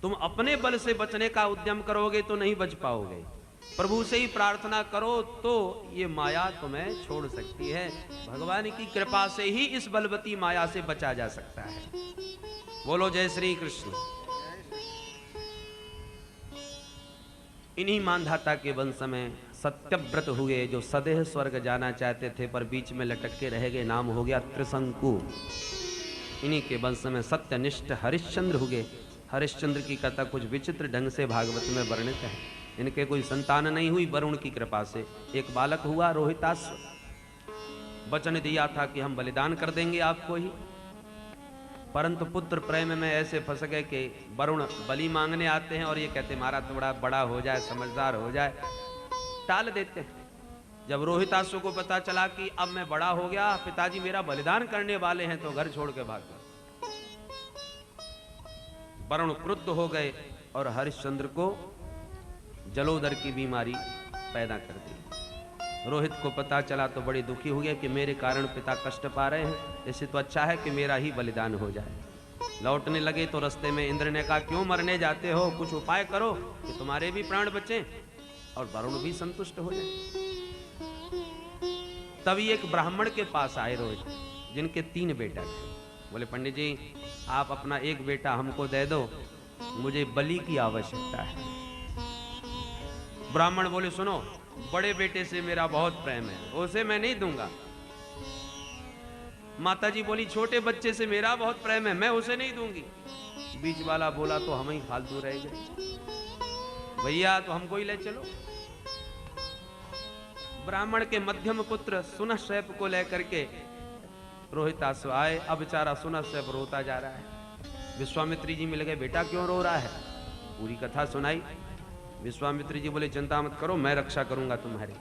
तुम अपने बल से बचने का उद्यम करोगे तो नहीं बच पाओगे, प्रभु से ही प्रार्थना करो तो ये माया तुम्हें छोड़ सकती है। भगवान की कृपा से ही इस बलवती माया से बचा जा सकता है। बोलो जय श्री कृष्ण। इन्हीं मानधाता के वंश में सत्यव्रत हुए, जो सदैव स्वर्ग जाना चाहते थे पर बीच में लटक के रह गए, नाम हो गया त्रिशंकु। इन्हीं के वंश में सत्यनिष्ठ हरिश्चंद्र हुए। हरिश्चंद्र की कथा कुछ विचित्र ढंग से भागवत में वर्णित है। इनके कोई संतान नहीं हुई, वरुण की कृपा से एक बालक हुआ रोहिताश्व। वचन दिया था कि हम बलिदान कर देंगे आपको ही, परंतु पुत्र प्रेम में ऐसे फंस गए कि वरुण बलि मांगने आते हैं और ये कहते हमारा थोड़ा बड़ा हो जाए, समझदार हो जाए, टाल देते हैं। जब रोहिताश्व को पता चला कि अब मैं बड़ा हो गया, पिताजी मेरा बलिदान करने वाले हैं, तो घर छोड़ के भाग गए। वरुण क्रुद्ध हो गए और हरिश्चंद्र को जलोदर की बीमारी पैदा कर दी। रोहित को पता चला तो बड़े दुखी हुए कि मेरे कारण पिता कष्ट पा रहे हैं, इससे तो अच्छा है कि मेरा ही बलिदान हो जाए। लौटने लगे तो रास्ते में इंद्र ने कहा, क्यों मरने जाते हो, कुछ उपाय करो कि तुम्हारे भी प्राण बचें और वरुण भी संतुष्ट हो जाए। तभी एक ब्राह्मण के पास आए रोहित, जिनके 3 बेटा थे। बोले पंडित जी आप अपना एक बेटा हमको दे दो, मुझे बलि की आवश्यकता है। ब्राह्मण बोले सुनो, बड़े बेटे से मेरा बहुत प्रेम है, उसे मैं नहीं दूंगा। माता जी बोली छोटे बच्चे से मेरा बहुत प्रेम है, मैं उसे नहीं दूंगी। बीच वाला बोला तो हम ही फालतू रह गए, भैया तो हमको ही ले चलो। ब्राह्मण के मध्यम पुत्र सुनश्शेप को लेकर के रोहिताश्व आए। अब बेचारा सुनश्शेप रोता जा रहा है। विश्वामित्री जी मिल गए, बेटा क्यों रो रहा है? पूरी कथा सुनाई। विश्वामित्री जी बोले चिंता मत करो, मैं रक्षा करूंगा तुम्हारी।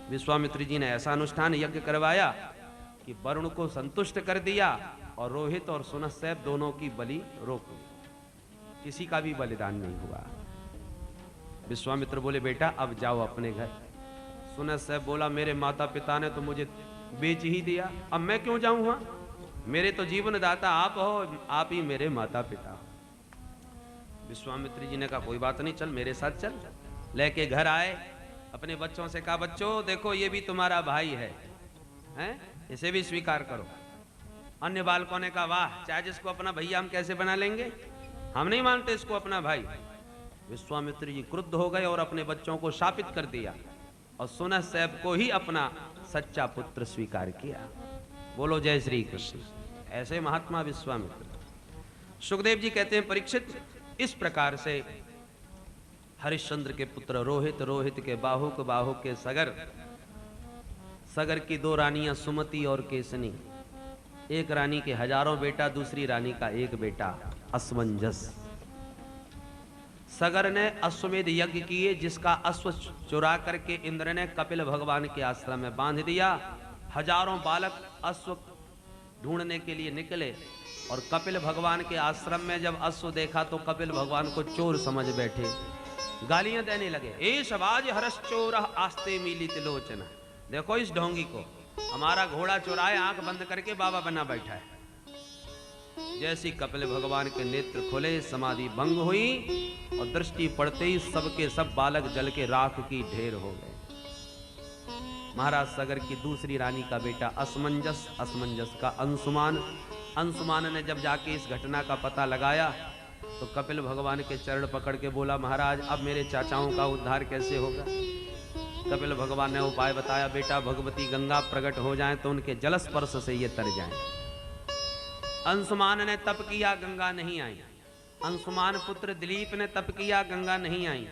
विश्वामित्री जी ने ऐसा अनुष्ठान यज्ञ करवाया कि वरुण को संतुष्ट कर दिया और रोहित और सुनश्शेप दोनों की बलि रोक दी, किसी का भी बलिदान नहीं हुआ। विश्वामित्र बोले बेटा अब जाओ अपने घर। सुनश्शेप बोला मेरे माता पिता ने तो मुझे बेच ही दिया, अब मैं क्यों जाऊं वहां, मेरे तो जीवन दाता आप हो, आप ही मेरे माता पिता हो। विश्वामित्री जी ने कहा कोई बात नहीं, चल मेरे साथ चल। लेके घर आए, अपने बच्चों से कहा बच्चों देखो ये भी तुम्हारा भाई है, इसे भी स्वीकार करो। अन्य बालकों ने कहा वाह, चाहे जिसको अपना भैया हम कैसे बना लेंगे, हम नहीं मानते इसको अपना भाई। विश्वामित्र जी क्रुद्ध हो गए और अपने बच्चों को शापित कर दिया और सुनह सैब को ही अपना सच्चा पुत्र स्वीकार किया। बोलो जय श्री कृष्ण। ऐसे महात्मा विश्वामित्र। सुखदेव जी कहते हैं परीक्षित, इस प्रकार से हरिश्चंद्र के पुत्र रोहित, रोहित के बाहुक, बाहुक के सगर, सगर की दो रानियां सुमति और केसनी, एक रानी के हजारों बेटा, दूसरी रानी का एक बेटा असमंजस। सगर ने अश्वमेध यज्ञ किए, जिसका अश्व चुरा करके इंद्र ने कपिल भगवान के आश्रम में बांध दिया। हजारों बालक अश्व ढूंढने के लिए निकले और कपिल भगवान के आश्रम में जब अश्व देखा तो कपिल भगवान को चोर समझ बैठे, गालियां देने लगे। एश बाज हरस चोर आस्ते मिलित लोचन। देखो इस ढोंगी को, हमारा घोड़ा चुराए, आंख बंद करके बाबा बना बैठा है। जैसी कपिल भगवान के नेत्र खुले, समाधि भंग हुई और दृष्टि पड़ते ही सबके सब बालक जल के राख की ढेर हो गए। महाराज सगर की दूसरी रानी का बेटा असमंजस, असमंजस का अंशुमान, अंशुमान ने जब जाके इस घटना का पता लगाया तो कपिल भगवान के चरण पकड़ के बोला, महाराज अब मेरे चाचाओं का उद्धार कैसे होगा? कपिल भगवान ने उपाय बताया, बेटा भगवती गंगा प्रकट हो जाएं तो उनके जलस्पर्श से ये तर जाएं। अंशुमान ने तप किया, गंगा नहीं आई। अंशुमान पुत्र दिलीप ने तप किया, गंगा नहीं आई।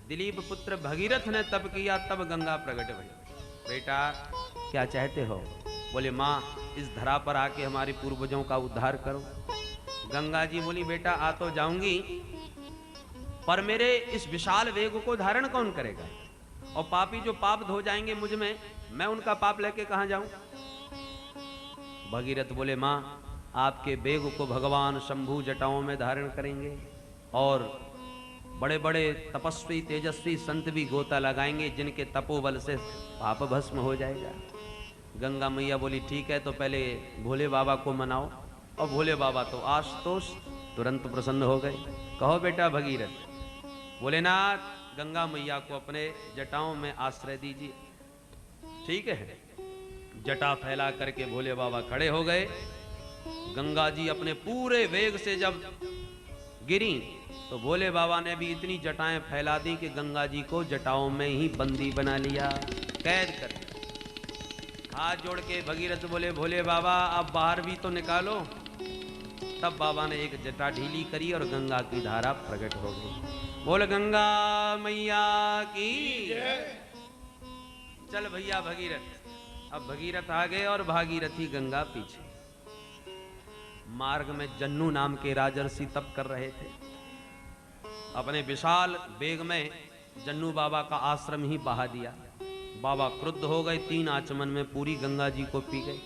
दिलीप पुत्र भगीरथ ने तप किया, तब गंगा प्रकट हुई। बेटा क्या चाहते हो? बोले माँ इस धरा पर आके हमारे पूर्वजों का उद्धार करो। गंगा जी बोली, बेटा आ तो जाऊंगी, पर मेरे इस विशाल वेग को धारण कौन करेगा? और पापी जो पाप धो जाएंगे मुझ में, मैं उनका पाप लेके कहां जाऊं? भगीरथ बोले, माँ आपके वेग को भगवान शंभु जटाओं में धारण करेंगे और बड़े बड़े तपस्वी तेजस्वी संत भी गोता लगाएंगे, जिनके तपोबल से पाप भस्म हो जाएगा। गंगा मैया बोली, ठीक है, तो पहले भोले बाबा को मनाओ। और भोले बाबा तो आशुतोष तुरंत प्रसन्न हो गए। कहो बेटा भगीरथ। भोलेनाथ गंगा मैया को अपने जटाओं में आश्रय दीजिए। ठीक है, जटा फैला करके भोले बाबा खड़े हो गए। गंगा जी अपने पूरे वेग से जब गिरी तो भोले बाबा ने भी इतनी जटाएं फैला दी कि गंगा जी को जटाओं में ही बंदी बना लिया, कैद कर दिया। हाथ जोड़ के भगीरथ बोले, भोले बाबा अब बाहर भी तो निकालो। तब बाबा ने एक जटा ढीली करी और गंगा की धारा प्रकट हो गई। बोल गंगा मैया की। चल भैया भगीरथ। अब भगीरथ आगे और भागीरथी गंगा पीछे। मार्ग में जन्नू नाम के राजर्षि तप कर रहे थे। अपने विशाल वेग में जन्नू बाबा का आश्रम ही बहा दिया। बाबा क्रुद्ध हो गए, 3 आचमन में पूरी गंगा जी को पी गई।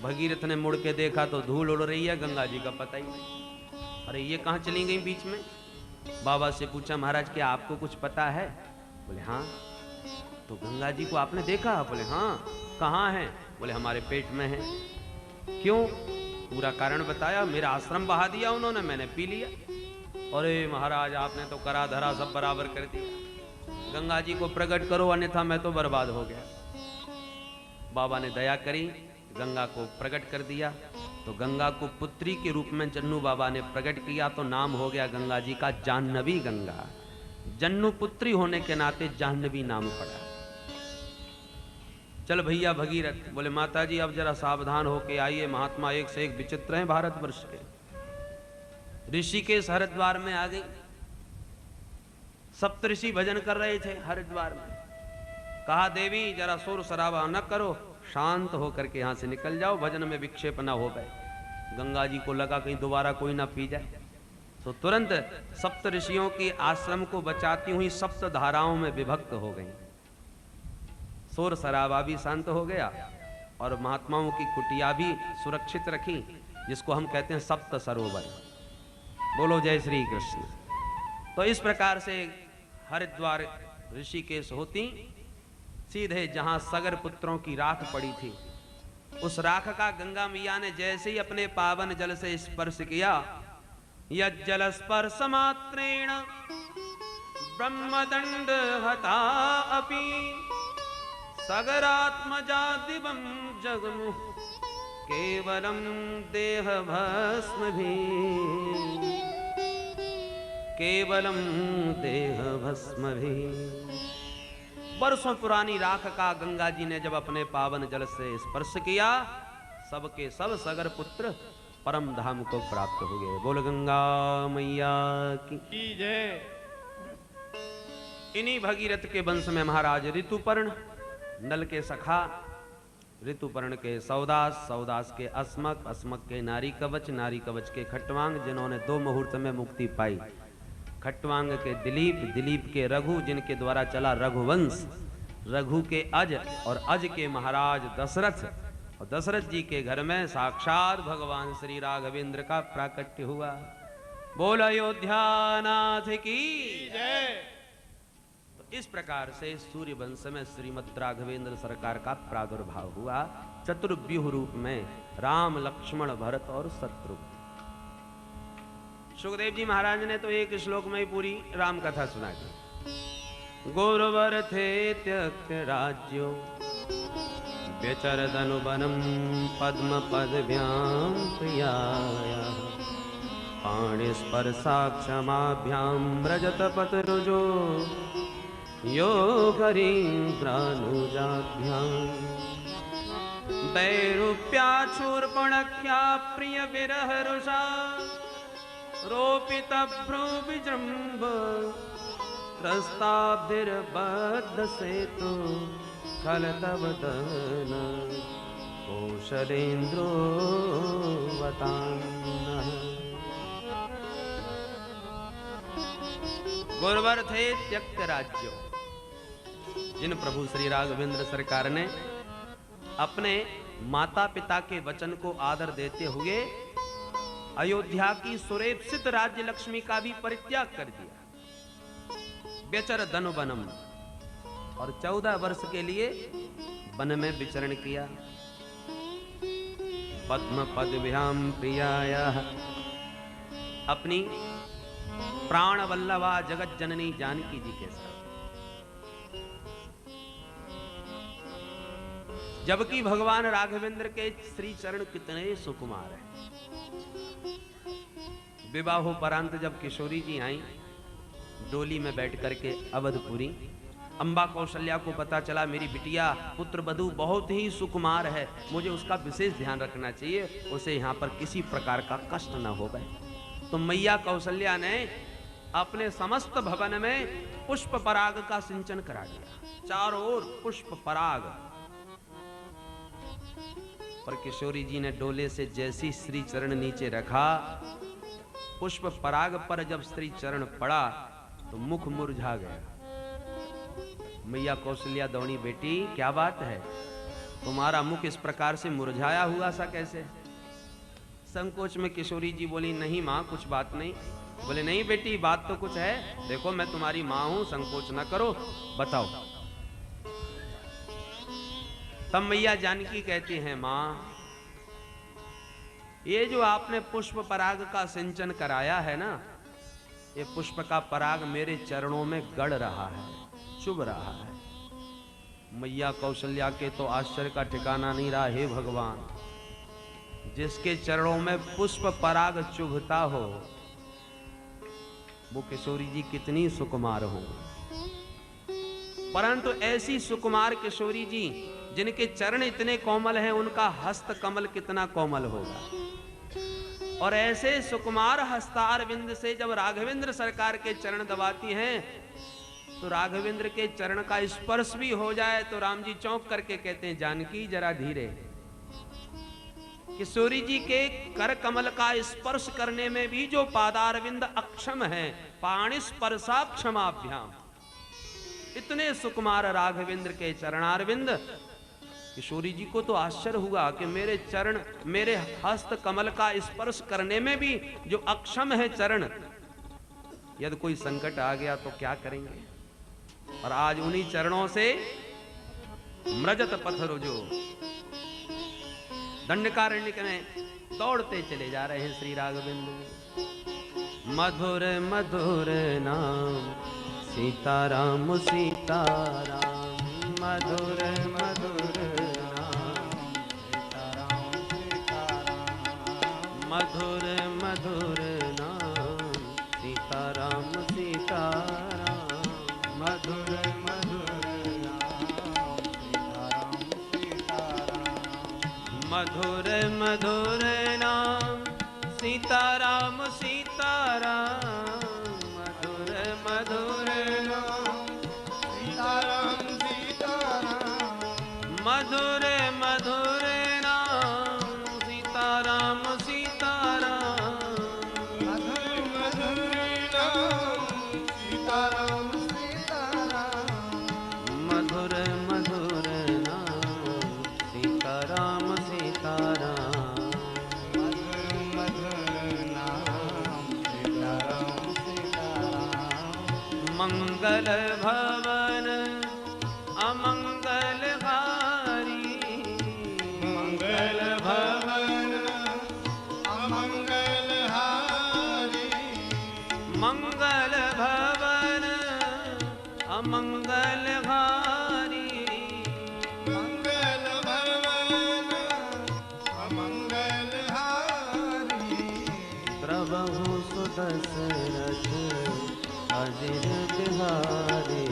भगीरथ ने मुड़ के देखा तो धूल उड़ रही है, गंगा जी का पता ही नहीं। अरे ये कहाँ चली गई बीच में? बाबा से पूछा, महाराज क्या आपको कुछ पता है? बोले हाँ। तो गंगा जी को आपने देखा? बोले हाँ। कहाँ है? बोले हमारे पेट में है। क्यों? पूरा कारण बताया। मेरा आश्रम बहा दिया उन्होंने, मैंने पी लिया। अरे महाराज आपने तो करा धरा सब बराबर कर दिया। गंगा जी को प्रकट करो अन्यथा मैं तो बर्बाद हो गया। बाबा ने दया करी, गंगा को प्रकट कर दिया। तो गंगा को पुत्री के रूप में जन्नू बाबा ने प्रकट किया, तो नाम हो गया गंगा जी का जाह्नवी गंगा। जन्नू पुत्री होने के नाते जाह्नवी नाम पड़ा। चल भैया भगीरथ। बोले माता जी अब जरा सावधान होके आइए, महात्मा एक से एक विचित्र हैं भारतवर्ष के। ऋषिकेश हरिद्वार में आ गई। सप्तऋषि भजन कर रहे थे हरिद्वार में। कहा देवी जरा शोर शराबा न करो, शांत होकर के यहां से निकल जाओ, भजन में विक्षेप न हो गए। गंगा जी को लगा कहीं दोबारा कोई ना पी जाए, तो तुरंत सप्त ऋषियों के आश्रम को बचाती हुई सप्त धाराओं में विभक्त हो गई। शोर शराबा भी शांत हो गया और महात्माओं की कुटिया भी सुरक्षित रखी, जिसको हम कहते हैं सप्त सरोवर। बोलो जय श्री कृष्ण। तो इस प्रकार से हरिद्वार ऋषिकेश होती सीधे जहां सगर पुत्रों की राख पड़ी थी, उस राख का गंगा मैया ने जैसे ही अपने पावन जल से स्पर्श किया, यज्जल स्पर्श मात्रेण ब्रह्मदंड हता अपि सगरात्मजा दिवं जगमु केवलम देह भस्म भी, केवलम देह भस्म भी। वर्षों पुरानी राख का गंगा जी ने जब अपने पावन जल से स्पर्श किया, सबके सब सगर पुत्र परम धाम को प्राप्त हो गए। बोल गंगा मैया की जय। इन्हीं भगीरथ के वंश में महाराज ऋतुपर्ण, नल के सखा, ऋतुपर्ण के सौदास, सौदास के अस्मक, अस्मक के नारी कवच, नारी कवच के खट्टवांग, जिन्होंने 2 मुहूर्त में मुक्ति पाई। खट्टवांग के दिलीप, दिलीप के रघु, जिनके द्वारा चला रघुवंश, रघु के अज और अज के महाराज दशरथ, और दशरथ जी के घर में साक्षात भगवान श्री राघवेंद्र का प्राकट्य हुआ। बोल अयोध्या नाथ की जय। इस प्रकार से सूर्य वंश में श्रीमद् राघवेंद्र सरकार का प्रादुर्भाव हुआ, चतुर्व्यूह रूप में राम, लक्ष्मण, भरत और शत्रुघ्न। सुखदेव जी महाराज ने तो एक श्लोक में ही पूरी राम कथा सुना दी। गौरवर थे त्यक्त राज्यो व्यचरदनुवनम पद्म पदभ्याम प्रियाया पाणिस्पर्शाक्षमाभ्याम व्रजत पतरुजो यो हरीन्द्रानुजाभ्याम वैरूप्याचूर्पणख्या प्रिय विरह रुषा रोपित भ्रूविजृंभ त्रस्ताब्धिर्बद्ध सेतु खलतवदन कौशलेन्द्रो वतान्नः। गुरुवर थे त्यक्त राज्यो, जिन प्रभु श्री राघवेंद्र सरकार ने अपने माता पिता के वचन को आदर देते हुए अयोध्या की सुरेप्सित राज्य लक्ष्मी का भी परित्याग कर दिया। व्यचर धनुवनम, और 14 वर्ष के लिए वन में विचरण किया। पद्म पदभ्याम प्रियाया, अपनी प्राण वल्लभा जगत जननी जानकी जी के साथ। जबकि भगवान राघवेंद्र के श्री चरण कितने सुकुमार हैं। विवाहोपरांत जब किशोरी जी आई डोली में बैठ करके अवधपुरी, अम्बा कौशल्या को पता चला मेरी बिटिया पुत्र वधू बहुत ही सुकुमार है, मुझे उसका विशेष ध्यान रखना चाहिए, उसे यहाँ पर किसी प्रकार का कष्ट न हो गए। तो मैया कौशल्या ने अपने समस्त भवन में पुष्प पराग का सिंचन करा दिया, चारों ओर पुष्प पराग। पर किशोरी जी ने डोले से जैसी श्री चरण नीचे रखा, पुष्प पराग पर जब श्री चरण पड़ा तो मुख मुरझा गया। मैया कौशल्या दौड़ी, बेटी क्या बात है, तुम्हारा मुख इस प्रकार से मुरझाया हुआ सा कैसे? संकोच में किशोरी जी बोली, नहीं माँ कुछ बात नहीं। बोले नहीं बेटी बात तो कुछ है, देखो मैं तुम्हारी माँ हूं, संकोच न करो, बताओ। तब मैया जानकी कहती हैं, माँ ये जो आपने पुष्प पराग का सिंचन कराया है ना, ये पुष्प का पराग मेरे चरणों में गड़ रहा है, चुभ रहा है। मैया कौशल्या के तो आश्चर्य का ठिकाना नहीं रहा। हे भगवान, जिसके चरणों में पुष्प पराग चुभता हो वो किशोरी जी कितनी सुकुमार हो। परंतु ऐसी सुकुमार किशोरी जी जिनके चरण इतने कोमल हैं, उनका हस्त कमल कितना कोमल होगा। और ऐसे सुकुमार हस्तारविंद से जब राघवेंद्र सरकार के चरण दबाती हैं तो राघवेंद्र के चरण का स्पर्श भी हो जाए तो राम जी चौंक करके कहते हैं, जानकी जरा धीरे। किशोरी जी के कर कमल का स्पर्श करने में भी जो पादारविंद अक्षम है, पाणि स्पर्शा क्षमाभ्याम, इतने सुकुमार राघवेंद्र के चरणारविंद। किशोरी जी को तो आश्चर्य हुआ कि मेरे चरण, मेरे हस्त कमल का स्पर्श करने में भी जो अक्षम है चरण, यदि कोई संकट आ गया तो क्या करेंगे। और आज उन्हीं चरणों से मृजत पथ रुजो, दंडकारण्य में दौड़ते चले जा रहे हैं श्री राघवेंद्र। मधुर मधुर नाम सीताराम सीताराम, मधुर मधुर नाम सीताराम सीताराम, मधुर मधुर नाम सीताराम सीताराम, मधुर मधुर नाम मधुर मधुर नाम सीताराम सीताराम, मधुर मधुर नाम सीताराम सीताराम, मधुर मधुर नाम सीताराम सीताराम, मधुर मधुर नाम सीताराम सीताराम, मधुर मधुर नाम सीताराम सीताराम, मधुर मधुर नाम सीताराम सीताराम, मंगल भवन अमंगल हारी, मंगल भवन अमंगल हारी, मंगल भवन अमंगल हारी, मंगल भवन अमंगल हारी, प्रभु सुदशरथ अजिर बिहारी,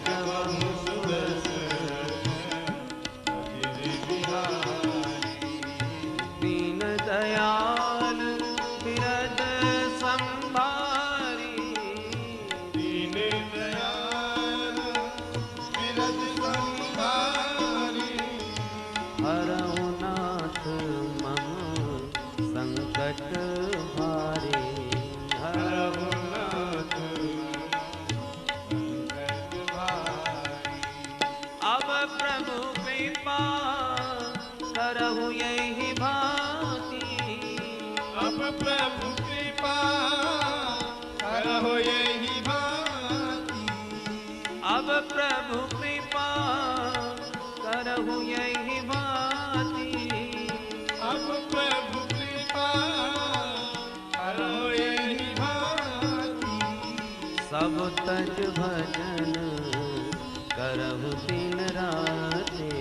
प्रभु सुदशरथ अजिर बिहारी, दीन दयाल बिरद संभारी, दीन दयाल बिरद संभारी, हरहु नाथ मम संकट भारी, हरहु रघुनाथ संकट भारी, अब प्रभु कृपा करहु यही भांति, अब प्रभु कृपा करहो यही भांति, अब प्रभु कृपा करहु यही भांति, अब प्रभु कृपा करहो यही भांति, सब तज भजन करहु दिन राते,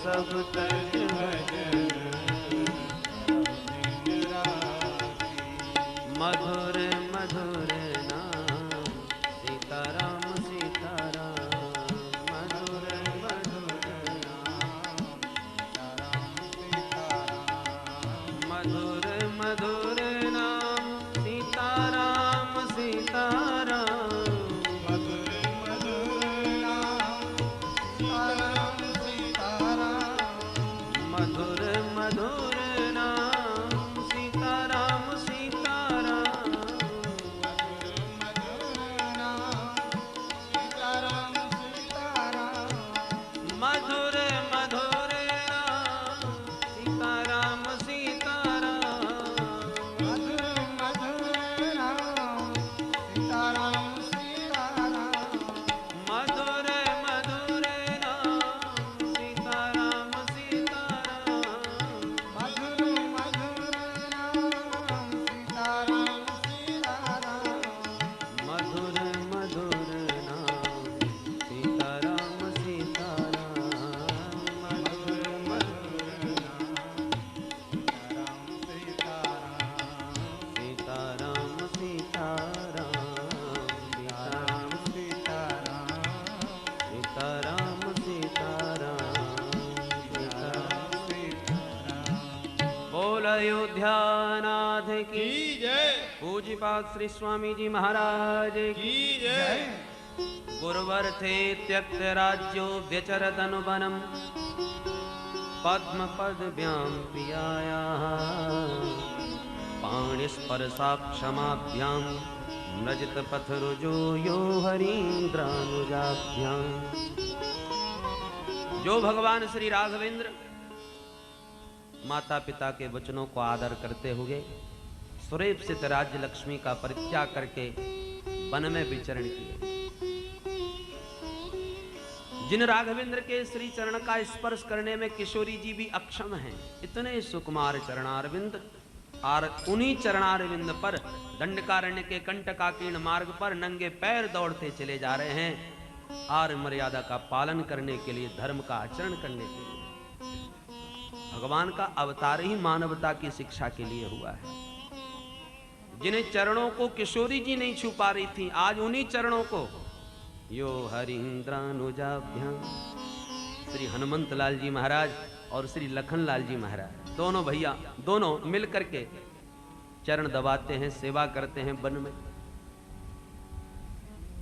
सब तज भजन दिन राति, मधुर मधुर नाम सीताराम सीताराम, मधुर मधुर नाम मधुर मधुर नाम सीताराम सीताराम, मधुर मधुर नाम सीताराम सीताराम, मधुर मधुर नाम सीताराम सीताराम, मधुर मधुर नाम सीताराम सीताराम, मधुर मधुर नाम सीताराम सीताराम, मधुर मधुर नाम सीताराम सीताराम, मधुर मधुर नाम सीताराम सीताराम, मधुर मधुर नाम सीताराम सीताराम, मधुर मधुर मधुर नाम सीताराम सीताराम सीताराम, सीताराम सीताराम, सीताराम सीताराम, बोल अयोध्यानाथ की की जय पूज्यपाद श्री स्वामी जी महाराज की की जय, गुरुवर थे त्यक्त राज्यो व्यचरत अनुबनम, पद्म पद व्याम प्रियाया पाणिस्पर्शाक्षमाभ्याम, म्रजित पथ रुजो यो हरीन्द्रानुजाभ्याम। जो भगवान श्री राघवेंद्र माता पिता के वचनों को आदर करते हुए सुरेप्सित राज्य लक्ष्मी का परित्याग करके वन में विचरण किए, जिन राघवेंद्र के श्री चरण का स्पर्श करने में किशोरी जी भी अक्षम हैं, इतने सुकुमार चरणारविंद और उन्हीं चरणारविंद पर दंडकारण्य के कंटकाकीर्ण मार्ग पर नंगे पैर दौड़ते चले जा रहे हैं, और मर्यादा का पालन करने के लिए, धर्म का आचरण करने के लिए। भगवान का अवतार ही मानवता की शिक्षा के लिए हुआ है। जिन्हें चरणों को किशोरी जी नहीं छू पा रही थी, आज उन्हीं चरणों को यो हरीन्द्रानुजाभ्याम श्री हनुमंत लाल जी महाराज और श्री लखनलाल जी महाराज, दोनों भैया दोनों मिल करके चरण दबाते हैं, सेवा करते हैं वन में।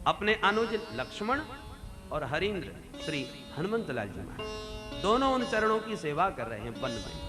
अपने अनुज लक्ष्मण और हरीन्द्र श्री हनुमंत लाल जी महाराज दोनों उन चरणों की सेवा कर रहे हैं वन में।